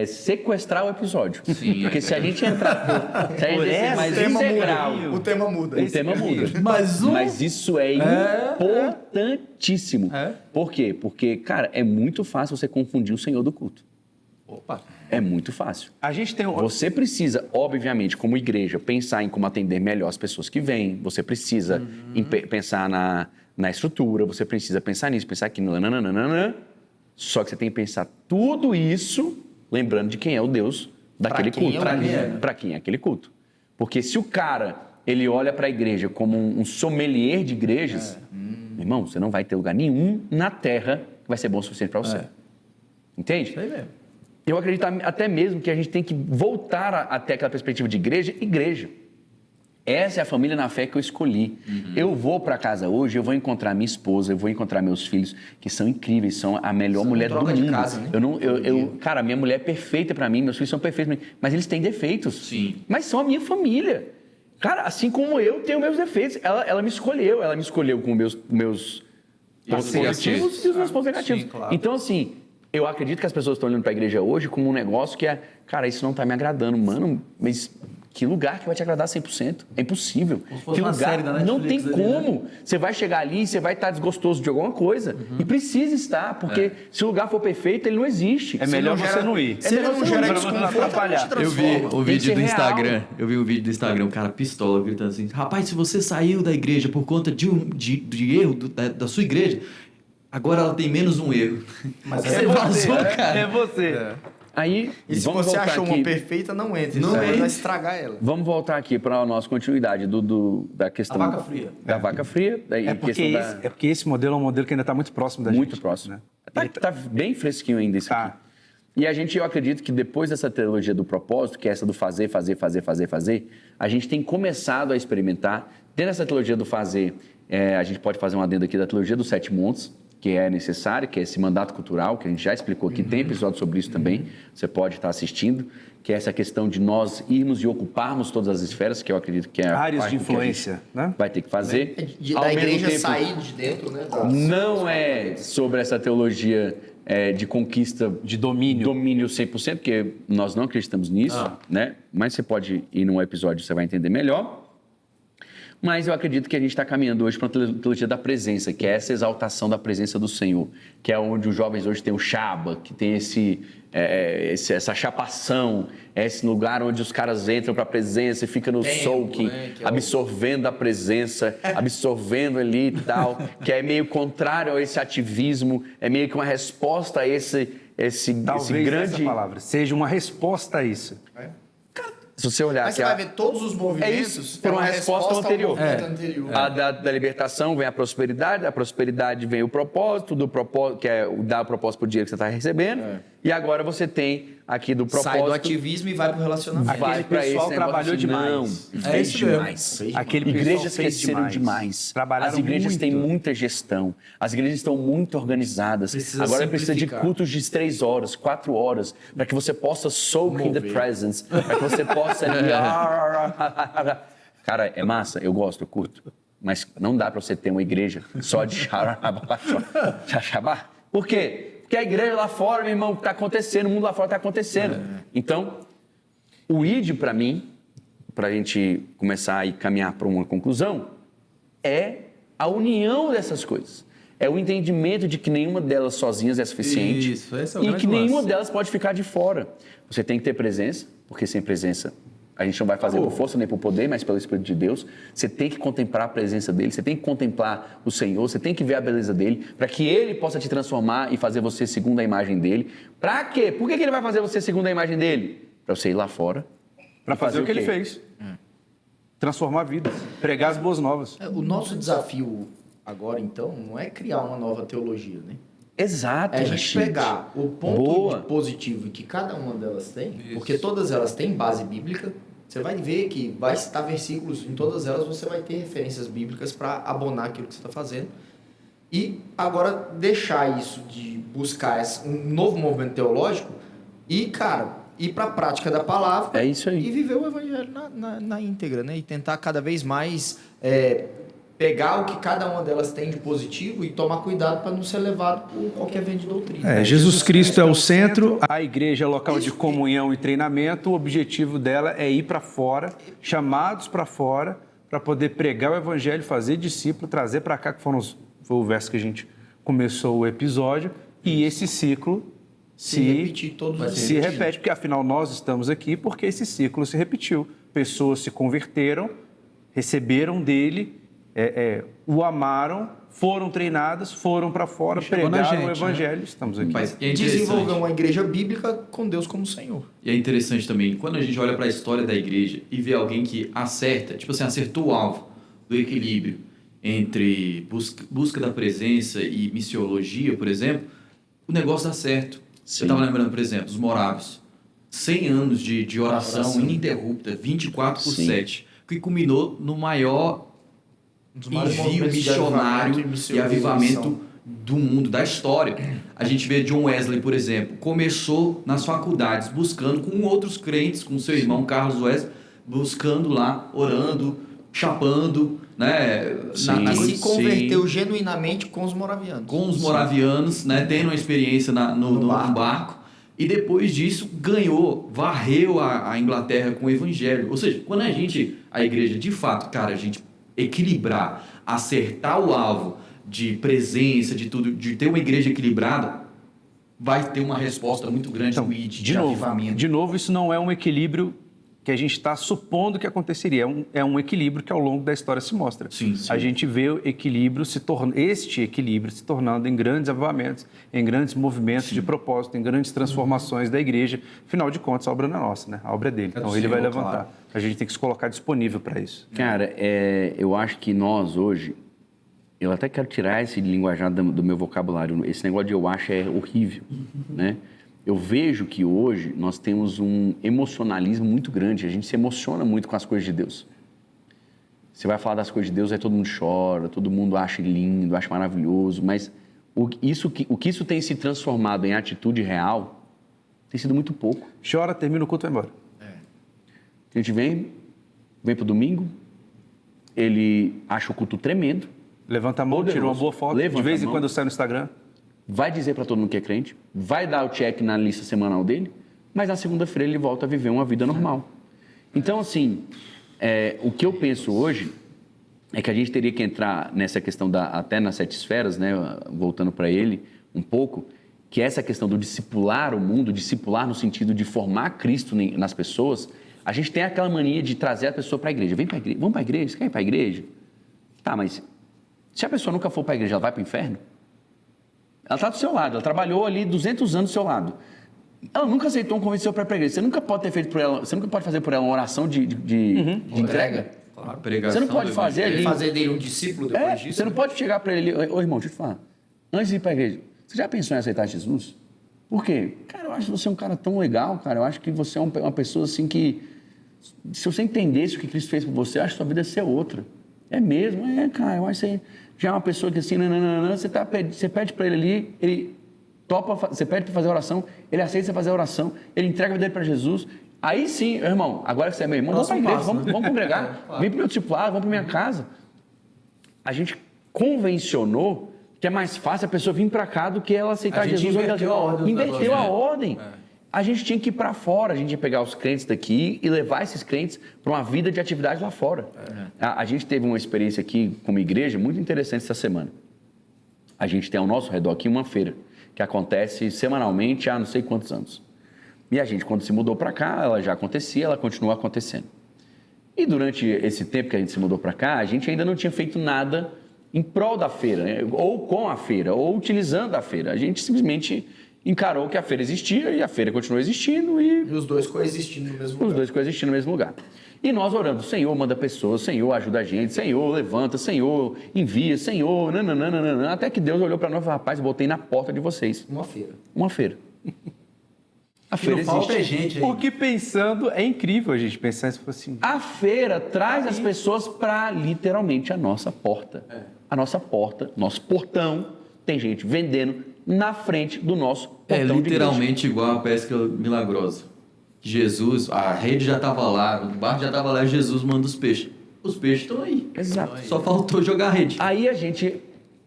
sequestrar o episódio. Sim, porque se a gente entrar se a gente descer mais integral, o tema muda. o tema muda. Mas isso é importantíssimo. Por quê? Porque, cara, é muito fácil você confundir o Senhor do culto. Opa. É muito fácil. A gente tem Você precisa, obviamente, como igreja, pensar em como atender melhor as pessoas que vêm. Você precisa pensar na estrutura. Você precisa pensar nisso, pensar aqui. Nananana. Só que você tem que pensar tudo isso lembrando de quem é o Deus daquele culto. Para quem é aquele culto. Porque se o cara ele olha para a igreja como um sommelier de igrejas, irmão, você não vai ter lugar nenhum na terra que vai ser bom o suficiente para você. Entende? Isso aí mesmo. Eu acredito até mesmo que a gente tem que voltar até aquela perspectiva de igreja. Essa é a família na fé que eu escolhi. Eu vou para casa hoje, eu vou encontrar minha esposa, eu vou encontrar meus filhos, que são incríveis, são a melhor mulher do mundo. De casa, né? Cara, minha mulher é perfeita para mim, meus filhos são perfeitos para mim, mas eles têm defeitos. Sim. Mas são a minha família. Cara, assim como eu tenho meus defeitos, ela me escolheu com meus pontos positivos e os meus pontos negativos. Sim, claro. Então, assim, eu acredito que as pessoas estão olhando para a igreja hoje como um negócio que cara, isso não está me agradando, mano, mas que lugar que vai te agradar 100%? É impossível. Como se fosse Que uma lugar, série da não tem Netflix ali, como. Né? Você vai chegar ali e você vai estar desgostoso de alguma coisa. E precisa estar, porque se o lugar for perfeito, ele não existe. É melhor você não ir. Se ele não gera para não atrapalhar. Eu vi o vídeo do real. Instagram. Eu vi um vídeo do Instagram, um cara pistola gritando assim: rapaz, se você saiu da igreja por conta de erro da sua igreja, agora ela tem menos um erro. Mas você vazou, cara. É você. Aí, E se vamos você voltar achou aqui. uma perfeita, não entre. Não Você entre. vai estragar ela. Vamos voltar aqui para a nossa continuidade da questão A vaca fria. Da vaca fria. Daí Porque esse modelo é um modelo que ainda está muito próximo da gente. muito próximo. Né? Tá bem fresquinho ainda isso Tá. aqui. E eu acredito que depois dessa teologia do propósito, que é essa do fazer, a gente tem começado a experimentar. Dentro dessa teologia do fazer, a gente pode fazer um adendo aqui da teologia dos 7 montes, que é necessário, que é esse mandato cultural, que a gente já explicou aqui, tem episódio sobre isso também, você pode estar assistindo, que é essa questão de nós irmos e ocuparmos todas as esferas, que eu acredito que é a Áreas de parte que a gente influência, né? vai ter que fazer. Ao Da mesmo igreja tempo, sair de dentro, né? não é sobre essa teologia de conquista, De domínio. domínio 100%, porque nós não acreditamos nisso, né? Mas você pode ir num episódio, você vai entender melhor. Mas eu acredito que a gente está caminhando hoje para uma teologia da presença, que é essa exaltação da presença do Senhor, que é onde os jovens hoje têm o Shaba, que tem essa chapação, esse lugar onde os caras entram para a presença e ficam no soaking, absorvendo a presença, absorvendo ali e tal, que é meio contrário a esse ativismo, é meio que uma resposta a esse Talvez grande... essa palavra seja uma resposta a isso. Se você olhar Mas aqui, você vai ver todos os movimentos isso, por uma resposta ao anterior. movimento anterior. A da libertação vem a prosperidade, da prosperidade vem o propósito, que é dar o propósito para o dinheiro que você está recebendo. E agora você tem aqui do propósito. Sai do ativismo e vai pro relacionamento. Vai Aquele para pessoal esse trabalhou negócio, demais. Não, É fez isso mesmo. demais. Aquele Igrejas pessoal fez cresceram demais. Trabalharam As igrejas muito. têm muita gestão. As igrejas estão muito organizadas. Precisa Agora precisa de simplificar. cultos de 3 horas, 4 horas, para que você possa soak in the presence, para que você possa... Cara, é massa, eu gosto, eu curto. Mas não dá para você ter uma igreja só de xabá. Por quê? Porque a igreja lá fora, meu irmão, está acontecendo, o mundo lá fora está acontecendo. Então, o ID para mim, para a gente começar a caminhar para uma conclusão, é a união dessas coisas. É o entendimento de que nenhuma delas sozinhas é suficiente. Isso, esse é o e grande que nenhuma lance. delas pode ficar de fora. Você tem que ter presença, porque sem presença a gente não vai fazer por força nem por poder, mas pelo Espírito de Deus. Você tem que contemplar a presença dele, você tem que contemplar o Senhor, você tem que ver a beleza dele, para que ele possa te transformar e fazer você segundo a imagem dele. Para quê? Por que ele vai fazer você segundo a imagem dele? Para você ir lá fora. Para fazer o que ele quê? fez. Transformar vidas. Pregar as boas novas. O nosso desafio agora, então, não é criar uma nova teologia, né? Exato, É a gente Rashid. pegar o ponto Boa. de positivo que cada uma delas tem, porque todas elas têm base bíblica. Você vai ver que vai citar versículos, em todas elas você vai ter referências bíblicas para abonar aquilo que você está fazendo. E agora deixar isso de buscar um novo movimento teológico e, cara, ir para a prática da palavra. É isso aí. E viver o evangelho na íntegra, né? E tentar cada vez mais pegar o que cada uma delas tem de positivo e tomar cuidado para não ser levado por qualquer vento de doutrina. Jesus Cristo é o centro, a igreja é local de comunhão e treinamento, o objetivo dela é ir para fora, chamados para fora, para poder pregar o evangelho, fazer discípulo, trazer para cá, que foi o verso que a gente começou o episódio, e esse ciclo se repete, porque afinal nós estamos aqui porque esse ciclo se repetiu. Pessoas se converteram, receberam dele, o amaram, foram treinadas, foram para fora, pregaram o evangelho, estamos aqui. Mas é Desenvolver uma igreja bíblica com Deus como Senhor. E é interessante também, quando a gente olha para a história da igreja e vê alguém que acerta, tipo assim, acertou o alvo do equilíbrio entre busca da presença e missiologia, por exemplo, o negócio dá certo. Você estava lembrando, por exemplo, os morávios. 100 anos de oração ininterrupta, 24/7, que culminou no maior envio missionário e avivamento do mundo, da história. A gente vê John Wesley, por exemplo, começou nas faculdades, buscando com outros crentes, com seu irmão Carlos Wesley, buscando lá, orando, chapando, né? Se converteu genuinamente com os moravianos. Com os moravianos, né? Tendo uma experiência no barco. E depois disso varreu a Inglaterra com o evangelho. Ou seja, quando a igreja de fato, cara, a gente equilibrar, acertar o alvo de presença, de tudo, de ter uma igreja equilibrada, vai ter uma resposta muito grande de avivamento. De novo, isso não é um equilíbrio que a gente está supondo que aconteceria. É um equilíbrio que ao longo da história se mostra. Sim. A gente vê este equilíbrio se tornando em grandes avivamentos, em grandes movimentos de propósito, em grandes transformações da igreja. Afinal de contas, a obra não é nossa, né? A obra é dele. Então ele vai levantar. Claro. A gente tem que se colocar disponível para isso. Cara, eu acho que nós hoje, eu até quero tirar esse linguajar do meu vocabulário. Esse negócio de eu acho é horrível, né? Eu vejo que hoje nós temos um emocionalismo muito grande, a gente se emociona muito com as coisas de Deus. Você vai falar das coisas de Deus, aí todo mundo chora, todo mundo acha lindo, acha maravilhoso, mas o que isso tem se transformado em atitude real tem sido muito pouco. Chora, termina o culto e vai embora. A gente vem pro domingo, ele acha o culto tremendo. Levanta a mão, tira uma boa foto, de vez em quando sai no Instagram. Vai dizer para todo mundo que é crente, vai dar o check na lista semanal dele, mas na segunda-feira ele volta a viver uma vida normal. Então, assim, o que eu penso hoje é que a gente teria que entrar nessa questão até nas 7 esferas, né, voltando para ele um pouco, que é essa questão do discipular o mundo, discipular no sentido de formar Cristo nas pessoas. A gente tem aquela mania de trazer a pessoa para a igreja. Vem para a igreja, vamos para a igreja, você quer ir para a igreja? Tá, mas se a pessoa nunca for para a igreja, ela vai para o inferno? Ela está do seu lado, ela trabalhou ali 200 anos do seu lado. Ela nunca aceitou um convite seu para a igreja. Você nunca pode ter feito por ela, você nunca pode fazer por ela uma oração de entrega. Claro, pregação. Você não pode fazer dele um discípulo depois disso. Você não pode chegar para ele, ô irmão, deixa eu te falar. Antes de ir para a igreja, você já pensou em aceitar Jesus? Por quê? Cara, eu acho que você é um cara tão legal, cara. Eu acho que você é uma pessoa assim que, se você entendesse o que Cristo fez por você, eu acho que sua vida ia ser outra. É mesmo? Cara, eu acho que você já é uma pessoa que assim, você pede para ele ali, ele topa, você pede para fazer a oração, ele aceita você fazer a oração, ele entrega a vida dele para Jesus. Aí sim, irmão, agora que você é meu irmão, vamos para a igreja, vamos congregar, vem para o meu discipulado, vamos para minha casa. A gente convencionou que é mais fácil a pessoa vir para cá do que ela aceitar Jesus. Inverteu a ordem. A gente tinha que ir para fora, a gente ia pegar os crentes daqui e levar esses crentes para uma vida de atividade lá fora. A gente teve uma experiência aqui como igreja muito interessante essa semana. A gente tem ao nosso redor aqui uma feira que acontece semanalmente há não sei quantos anos. E a gente, quando se mudou para cá, ela já acontecia, ela continua acontecendo. E durante esse tempo que a gente se mudou para cá, a gente ainda não tinha feito nada em prol da feira, né? Ou com a feira, ou utilizando a feira. A gente simplesmente encarou que a feira existia e a feira continuou existindo e os dois coexistindo no mesmo lugar. Os dois coexistindo no mesmo lugar. E nós orando, Senhor, manda pessoas, Senhor, ajuda a gente, Senhor, levanta, Senhor, envia, Senhor, nananana, até que Deus olhou para nós e falou, rapaz, botei na porta de vocês. Uma feira. Uma feira. A feira existe. Falta é gente aí. O que pensando, é incrível a gente pensar isso assim. A feira traz as pessoas para literalmente a nossa porta. A nossa porta, nosso portão, tem gente vendendo na frente do nosso portão. É literalmente igual a pesca milagrosa. Jesus, a rede já estava lá, o barco já estava lá e Jesus manda os peixes. Os peixes estão aí. Exato. Só faltou jogar a rede. Aí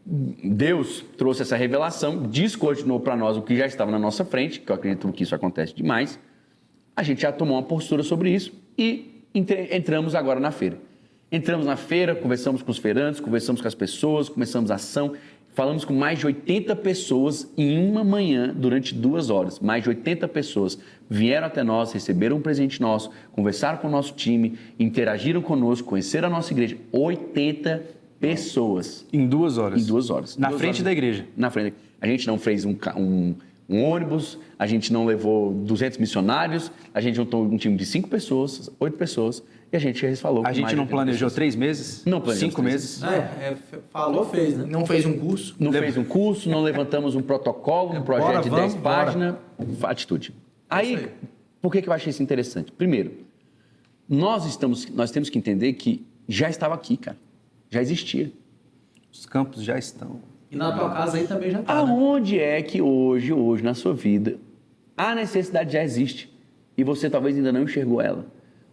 Deus trouxe essa revelação, descortinou para nós o que já estava na nossa frente, que eu acredito que isso acontece demais. A gente já tomou uma postura sobre isso e entramos agora na feira. Entramos na feira, conversamos com os feirantes, conversamos com as pessoas, começamos a ação, falamos com mais de 80 pessoas em uma manhã, durante 2 horas. Mais de 80 pessoas vieram até nós, receberam um presente nosso, conversaram com o nosso time, interagiram conosco, conheceram a nossa igreja. 80 pessoas. Em 2 horas. Em 2 horas. Na frente da igreja. Na frente. A gente não fez um ônibus, a gente não levou 200 missionários, a gente juntou um time de 5 pessoas, 8 pessoas, e a gente falou com A gente mais não de 80 planejou pessoas. 3 meses? Não planejamos 5 3 meses? Falou, fez, né? Não fez um curso? Não fez um curso, não levantamos um protocolo, um projeto Bora, de vamos, 10 páginas, atitude. Aí, por que eu achei isso interessante? Primeiro, nós temos que entender que já estava aqui, cara. Já existia. Os campos já estão. E na tua casa aí também já tá, né? Aonde é que hoje, na sua vida, a necessidade já existe e você talvez ainda não enxergou ela?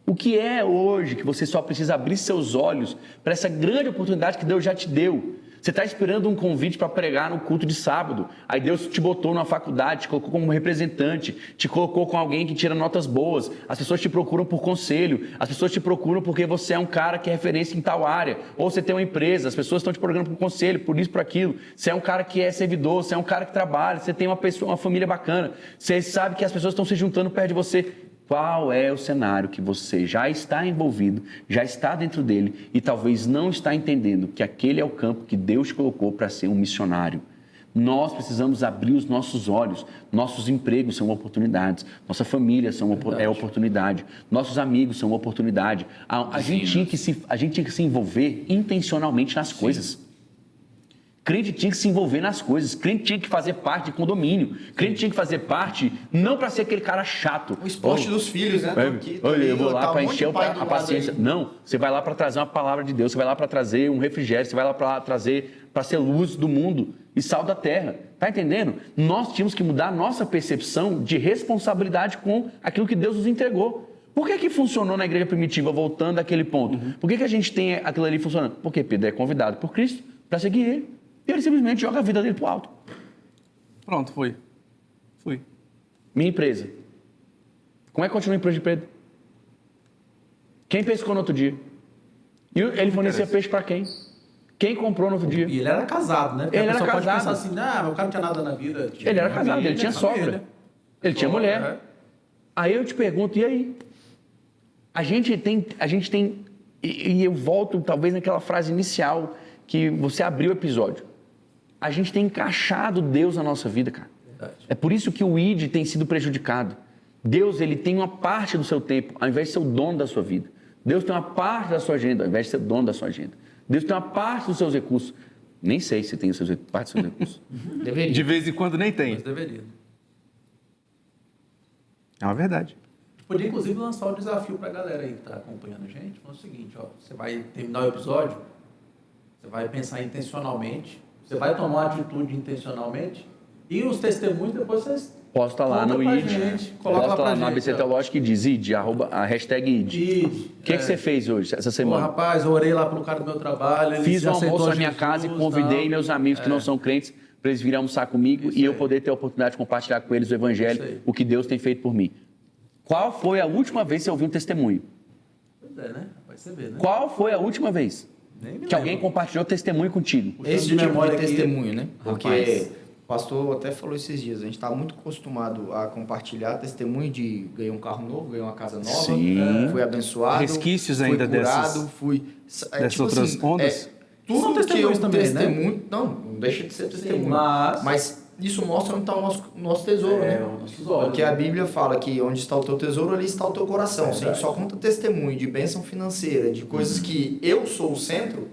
O que é hoje que você só precisa abrir seus olhos para essa grande oportunidade que Deus já te deu? Você está esperando um convite para pregar no culto de sábado. Aí Deus te botou na faculdade, te colocou como representante, te colocou com alguém que tira notas boas. As pessoas te procuram por conselho, as pessoas te procuram porque você é um cara que é referência em tal área. Ou você tem uma empresa, as pessoas estão te procurando por conselho, por isso, por aquilo. Você é um cara que é servidor, você é um cara que trabalha, você tem uma família bacana. Você sabe que as pessoas estão se juntando perto de você. Qual é o cenário que você já está envolvido, já está dentro dele e talvez não está entendendo que aquele é o campo que Deus colocou para ser um missionário? Nós precisamos abrir os nossos olhos. Nossos empregos são oportunidades, nossa família é oportunidade, nossos amigos são oportunidade. A gente tinha que se envolver intencionalmente nas coisas. Crente tinha que se envolver nas coisas, crente tinha que fazer parte de condomínio, crente tinha que fazer parte, não para ser aquele cara chato. O esporte dos filhos, né? Olha, eu vou lá para encher a a paciência. Não, você vai lá para trazer uma palavra de Deus, você vai lá para trazer um refrigério, você vai lá para trazer, para ser luz do mundo e sal da terra. Tá entendendo? Nós tínhamos que mudar a nossa percepção de responsabilidade com aquilo que Deus nos entregou. Por que funcionou na igreja primitiva, voltando àquele ponto? Por que a gente tem aquilo ali funcionando? Porque Pedro é convidado por Cristo para seguir ele. E ele simplesmente joga a vida dele pro alto. Pronto, fui. Minha empresa. Como é que continua a empresa de Pedro? Quem pescou no outro dia? E ele fornecia peixe para quem? Quem comprou no outro dia? E ele era casado, né? Porque Ele a era pessoa pode casado. pensar assim, meu cara não tinha nada na vida. Ele era casado, ele tinha sogra. família. Ele tinha mulher. Aí eu te pergunto, e aí? A gente tem, e eu volto talvez naquela frase inicial que você abriu o episódio. A gente tem encaixado Deus na nossa vida, cara. Verdade. É por isso que o ID tem sido prejudicado. Deus, ele tem uma parte do seu tempo, ao invés de ser o dono da sua vida. Deus tem uma parte da sua agenda, ao invés de ser o dono da sua agenda. Deus tem uma parte dos seus recursos. Nem sei se tem parte dos seus recursos. Deveria. De vez em quando nem tem. Mas deveria. É uma verdade. Podia, inclusive, lançar um desafio pra galera aí que tá acompanhando a gente. Falando o seguinte, você vai terminar o episódio, você vai pensar intencionalmente, você vai tomar uma atitude intencionalmente e os testemunhos depois vocês Posta lá contam no pra ID. gente, coloca Posta lá lá pra no gente, ABC ó. Teológico e diz ID, a hashtag ID. O que você fez hoje, essa Pô, semana? rapaz, eu orei lá pelo cara do meu trabalho. ele Fiz se um aceitou almoço na minha Jesus, casa e convidei tal. meus amigos que não são crentes para eles virem almoçar comigo Isso e eu aí. poder ter a oportunidade de compartilhar com eles o Isso aí. evangelho, o que Deus tem feito por mim. Qual foi a última vez que você ouviu um testemunho? Pois é, né? Vai ser ver, né? Qual foi a última vez Nem me que alguém lembro. compartilhou testemunho contigo? Esse de tipo memória de aqui, testemunho, né? Porque rapaz. o pastor até falou esses dias, a gente está muito acostumado a compartilhar testemunho de ganhei um carro novo, ganhei uma casa nova, Sim. fui abençoado, Resquícios fui ainda curado, dessas outras ondas? Tudo São que eu testemunhos também, né? testemunho, não deixa de ser testemunho, mas- mas isso mostra onde está o nosso tesouro, né? os nossos olhos, Porque né? a Bíblia fala que onde está o teu tesouro, ali está o teu coração. Se a gente só conta testemunho de bênção financeira, de coisas que eu sou o centro,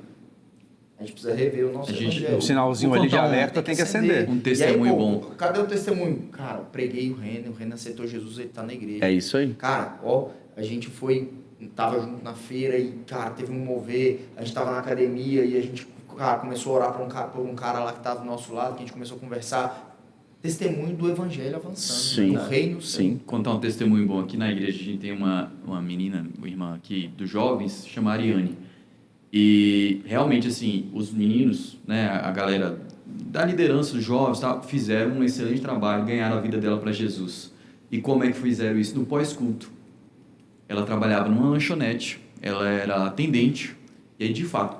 a gente precisa rever o nosso A gente- evangelho. O sinalzinho Vou ali de contar um- alerta tem que acender. Um testemunho e aí, bom. Cadê o testemunho? Cara, eu preguei o Renner aceitou Jesus, ele tá na igreja. É isso aí. Cara, ó, a gente tava junto na feira e, cara, teve um mover, a gente tava na academia e a gente, cara, começou a orar por um cara lá que tava do nosso lado, que a gente começou a conversar. Testemunho do evangelho avançando, Sim. do reino. Sim. Contar um testemunho bom aqui na igreja. A gente tem uma menina, uma irmã aqui dos jovens, chama Ariane. E realmente, assim, os meninos, né, a galera da liderança dos jovens, tá, fizeram um excelente trabalho, ganharam a vida dela para Jesus. E como é que fizeram isso? No pós-culto. Ela trabalhava numa lanchonete, ela era atendente, e aí, de fato,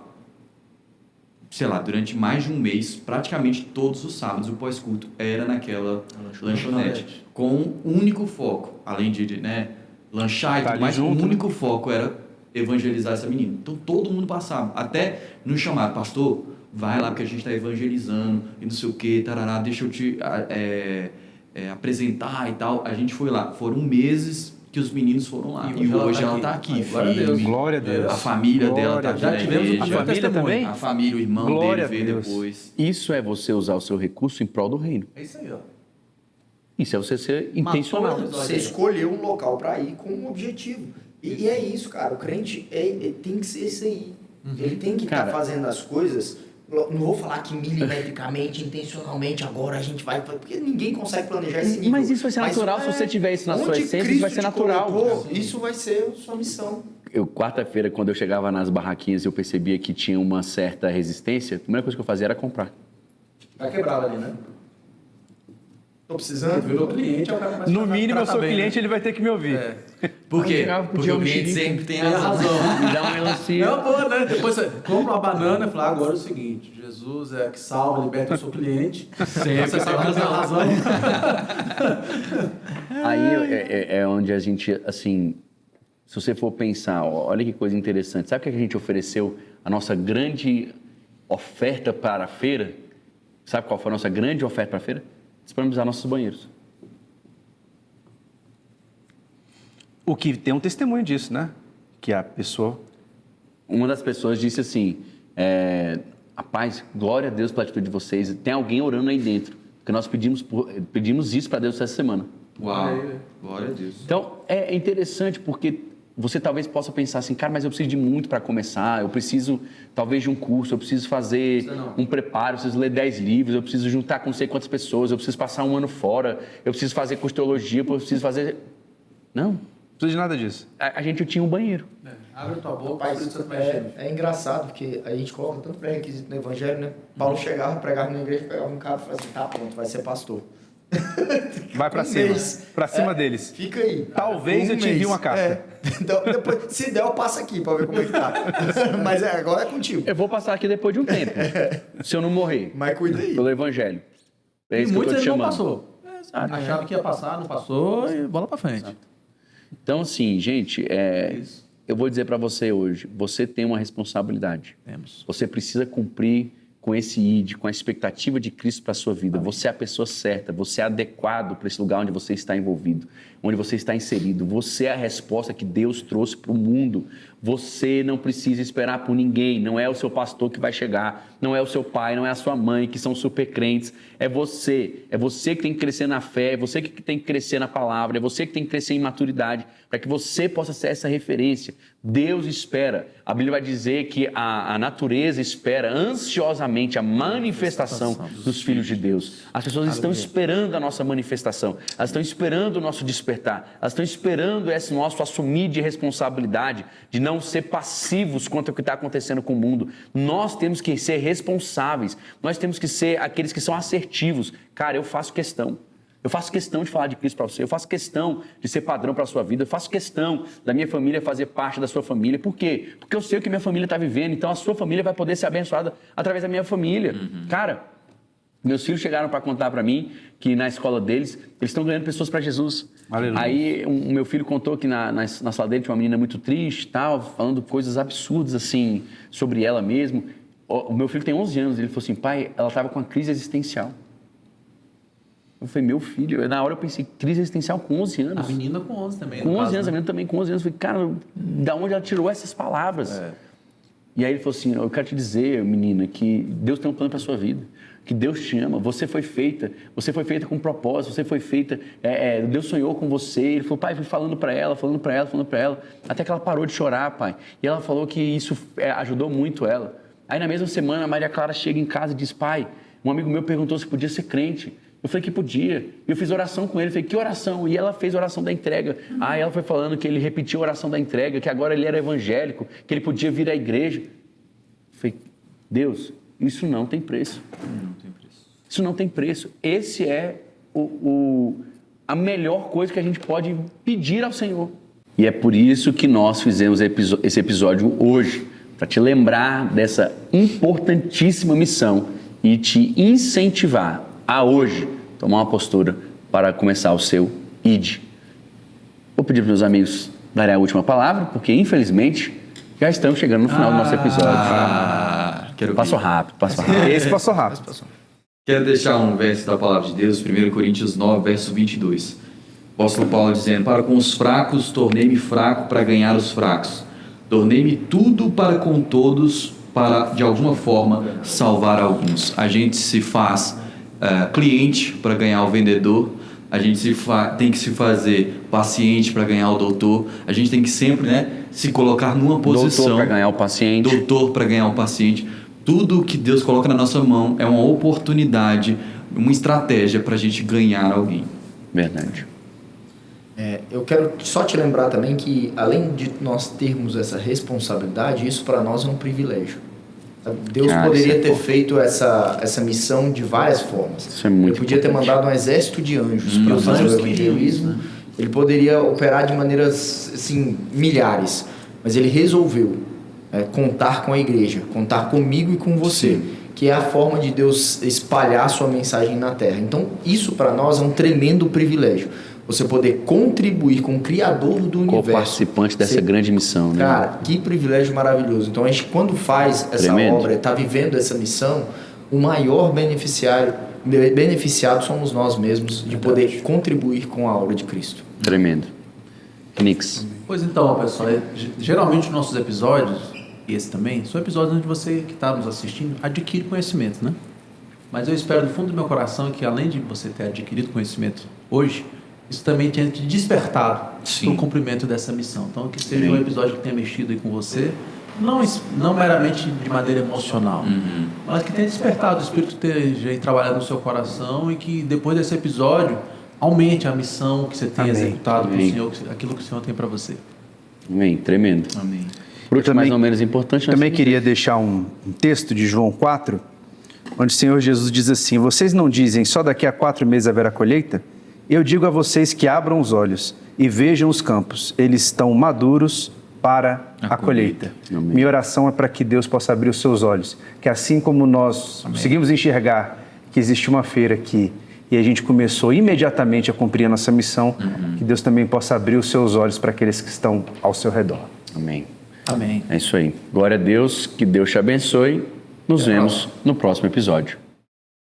sei lá, durante mais de um mês, praticamente todos os sábados, o pós-culto era naquela lanchonete, com um único foco, além de, né, lanchar e tudo mais, o único foco era evangelizar essa menina. Então, todo mundo passava, até nos chamaram, pastor, vai lá porque a gente está evangelizando, e não sei o que, tarará, deixa eu te apresentar e tal. A gente foi lá, foram meses que os meninos foram lá. E hoje ela está aqui, firme. Glória a Deus. A família dela está aqui. Já tivemos a família também? A família, o irmão Glória dele a veio Deus. depois. Isso é você usar o seu recurso em prol do reino. É isso aí, ó. Isso é você ser intencional. Você escolheu um local para ir com um objetivo. E é isso, cara. O crente tem que ser isso aí. Ele tem que estar fazendo as coisas. Não vou falar que milimetricamente, intencionalmente, agora a gente vai... Porque ninguém consegue planejar esse nível. Mas isso vai ser natural, se você tiver isso na sua essência, isso vai ser natural. Isso vai ser sua missão. Quarta-feira, quando eu chegava nas barraquinhas e eu percebia que tinha uma certa resistência, a primeira coisa que eu fazia era comprar. Tá quebrado ali, né? Tô precisando. Virou cliente, é o cara mais No mínimo, eu sou cliente, ele vai ter que me ouvir. Por quê? Chegava, Porque podia o um cliente mexerico. sempre tem Tem razão. razão. Me dá uma melancia. Não, pô, né? Depois você compra uma banana e fala, agora é o seguinte, Jesus é que salva, liberta, eu sou cliente. Sempre você sabe que tem razão. Aí é onde a gente, assim, se você for pensar, olha que coisa interessante. Sabe o que a gente ofereceu? A nossa grande oferta para a feira? Sabe qual foi a nossa grande oferta para a feira? Disponibilizar nossos banheiros. O que tem um testemunho disso, né? Que a pessoa... Uma das pessoas disse assim, rapaz, glória a Deus pela atitude de vocês. Tem alguém orando aí dentro. Porque nós pedimos isso para Deus essa semana. Uau, glória a Deus. Então, é interessante porque você talvez possa pensar assim, cara, mas eu preciso de muito para começar, eu preciso talvez de um curso, eu preciso fazer um preparo, eu preciso ler 10 livros, eu preciso juntar com não sei quantas pessoas, eu preciso passar um ano fora, eu preciso fazer curso de teologia, eu preciso fazer... Não. Não precisa de nada disso. A gente tinha um banheiro. Abre a tua boca, Mas o Espírito Santo vai encher. é engraçado, porque a gente coloca tanto pré-requisito no evangelho, né? Paulo chegava, pregava na igreja, pegava um cara e falava assim, tá pronto, vai ser pastor. Vai pra Um cima. mês. Pra cima deles. Fica aí. Talvez eu te envie uma carta. Então, depois, se der, eu passo aqui pra ver como é que tá. Mas agora é contigo. Eu vou passar aqui depois de um tempo, se eu não morrer, Mas cuida aí. pelo evangelho. É E isso que eu muitos tô te ele não chamando. passou. Achava que ia passar, não passou e bola pra frente. Então, assim, gente, Isso. eu vou dizer para você hoje, você tem uma responsabilidade. Temos. Você precisa cumprir com esse ID, com a expectativa de Cristo para a sua vida. Você é a pessoa certa, você é adequado para esse lugar onde você está envolvido, onde você está inserido. Você é a resposta que Deus trouxe para o mundo. Você não precisa esperar por ninguém, não é o seu pastor que vai chegar, não é o seu pai, não é a sua mãe, que são super crentes. É você que tem que crescer na fé, é você que tem que crescer na palavra, é você que tem que crescer em maturidade, para que você possa ser essa referência. Deus espera. A Bíblia vai dizer que a natureza espera ansiosamente a manifestação dos filhos de Deus. As pessoas estão esperando a nossa manifestação, elas estão esperando o nosso despertar, elas estão esperando esse nosso assumir de responsabilidade, de não ser passivos quanto ao que está acontecendo com o mundo. Nós temos que ser responsáveis, nós temos que ser aqueles que são assertivos. Cara, eu faço questão de falar de Cristo para você, eu faço questão de ser padrão para a sua vida, eu faço questão da minha família fazer parte da sua família. Por quê? Porque eu sei o que minha família está vivendo, então a sua família vai poder ser abençoada através da minha família. Cara, meus filhos chegaram para contar para mim que na escola deles, eles estão ganhando pessoas para Jesus. Aleluia. Aí o meu filho contou que na sala dele tinha uma menina muito triste, tal, falando coisas absurdas assim sobre ela mesmo. O meu filho tem 11 anos, ele falou assim, pai, ela estava com uma crise existencial. Eu falei, meu filho, na hora eu pensei, crise existencial com 11 anos. A menina com 11 também. Com 11 anos, a menina também com 11 anos. Eu falei, cara, da onde ela tirou essas palavras? E aí ele falou assim, eu quero te dizer, menina, que Deus tem um plano para a sua vida, que Deus te ama, você foi feita com propósito, você foi feita, Deus sonhou com você. Ele falou, pai, fui falando para ela, até que ela parou de chorar, pai. E ela falou que isso ajudou muito ela. Aí na mesma semana, a Maria Clara chega em casa e diz, pai, um amigo meu perguntou se podia ser crente. Eu falei que podia. Eu fiz oração com ele. Eu falei, que oração? E ela fez a oração da entrega. Aí ela foi falando que ele repetiu a oração da entrega, que agora ele era evangélico, que ele podia vir à igreja. Deus, isso não tem preço. Isso não tem preço. Esse é a melhor coisa que a gente pode pedir ao Senhor. E é por isso que nós fizemos esse episódio hoje, para te lembrar dessa importantíssima missão e te incentivar a hoje tomar uma postura para começar o seu ID. Vou pedir para meus amigos darem a última palavra, porque infelizmente já estamos chegando no final do nosso episódio. Passou rápido. Esse passou rápido. Quero deixar um verso da palavra de Deus, 1 Coríntios 9, verso 22. O apóstolo Paulo dizendo: para com os fracos tornei-me fraco para ganhar os fracos. Tornei-me tudo para com todos, para de alguma forma salvar alguns. A gente se faz cliente para ganhar o vendedor. A gente tem que se fazer paciente para ganhar o doutor. A gente tem que sempre, se colocar numa posição. Doutor para ganhar o paciente. Doutor para ganhar o paciente. Tudo que Deus coloca na nossa mão é uma oportunidade, uma estratégia para a gente ganhar alguém. Verdade. Eu quero só te lembrar também que, além de nós termos essa responsabilidade, isso para nós é um privilégio. Deus poderia ter feito essa missão de várias formas. Isso é muito Ele podia ter mandado um exército de anjos para fazer o evangelismo. Ele poderia operar de maneiras assim, milhares. Mas ele resolveu contar com a igreja, contar comigo e com você. Sim. Que é a forma de Deus espalhar a sua mensagem na terra. Então, isso para nós é um tremendo privilégio. Você poder contribuir com o Criador do universo. Co-participante dessa grande missão, né? Cara, que privilégio maravilhoso. Então, a gente, quando faz essa obra, está vivendo essa missão, o maior beneficiado somos nós mesmos de poder contribuir com a obra de Cristo. Tremendo. Nix. Pois então, pessoal, geralmente os nossos episódios, e esse também, são episódios onde você que está nos assistindo adquire conhecimento, né? Mas eu espero do fundo do meu coração que, além de você ter adquirido conhecimento hoje, isso também tenha te despertado para o cumprimento dessa missão. Então, que seja um episódio que tenha mexido aí com você, não meramente de maneira emocional, mas que tenha despertado, o Espírito esteja aí trabalhando no seu coração e que depois desse episódio aumente a missão que você tem executado para o Senhor, aquilo que o Senhor tem para você. Amém. Tremendo. Amém. Por último, mais ou menos importante... Também queria deixar um texto de João 4, onde o Senhor Jesus diz assim: vocês não dizem só daqui a 4 meses haverá colheita? Eu digo a vocês que abram os olhos e vejam os campos, eles estão maduros para a colheita. Amém. Minha oração é para que Deus possa abrir os seus olhos, que assim como nós conseguimos enxergar que existe uma feira aqui e a gente começou imediatamente a cumprir a nossa missão, que Deus também possa abrir os seus olhos para aqueles que estão ao seu redor. Amém. Amém. É isso aí. Glória a Deus, que Deus te abençoe. Nos vemos no próximo episódio.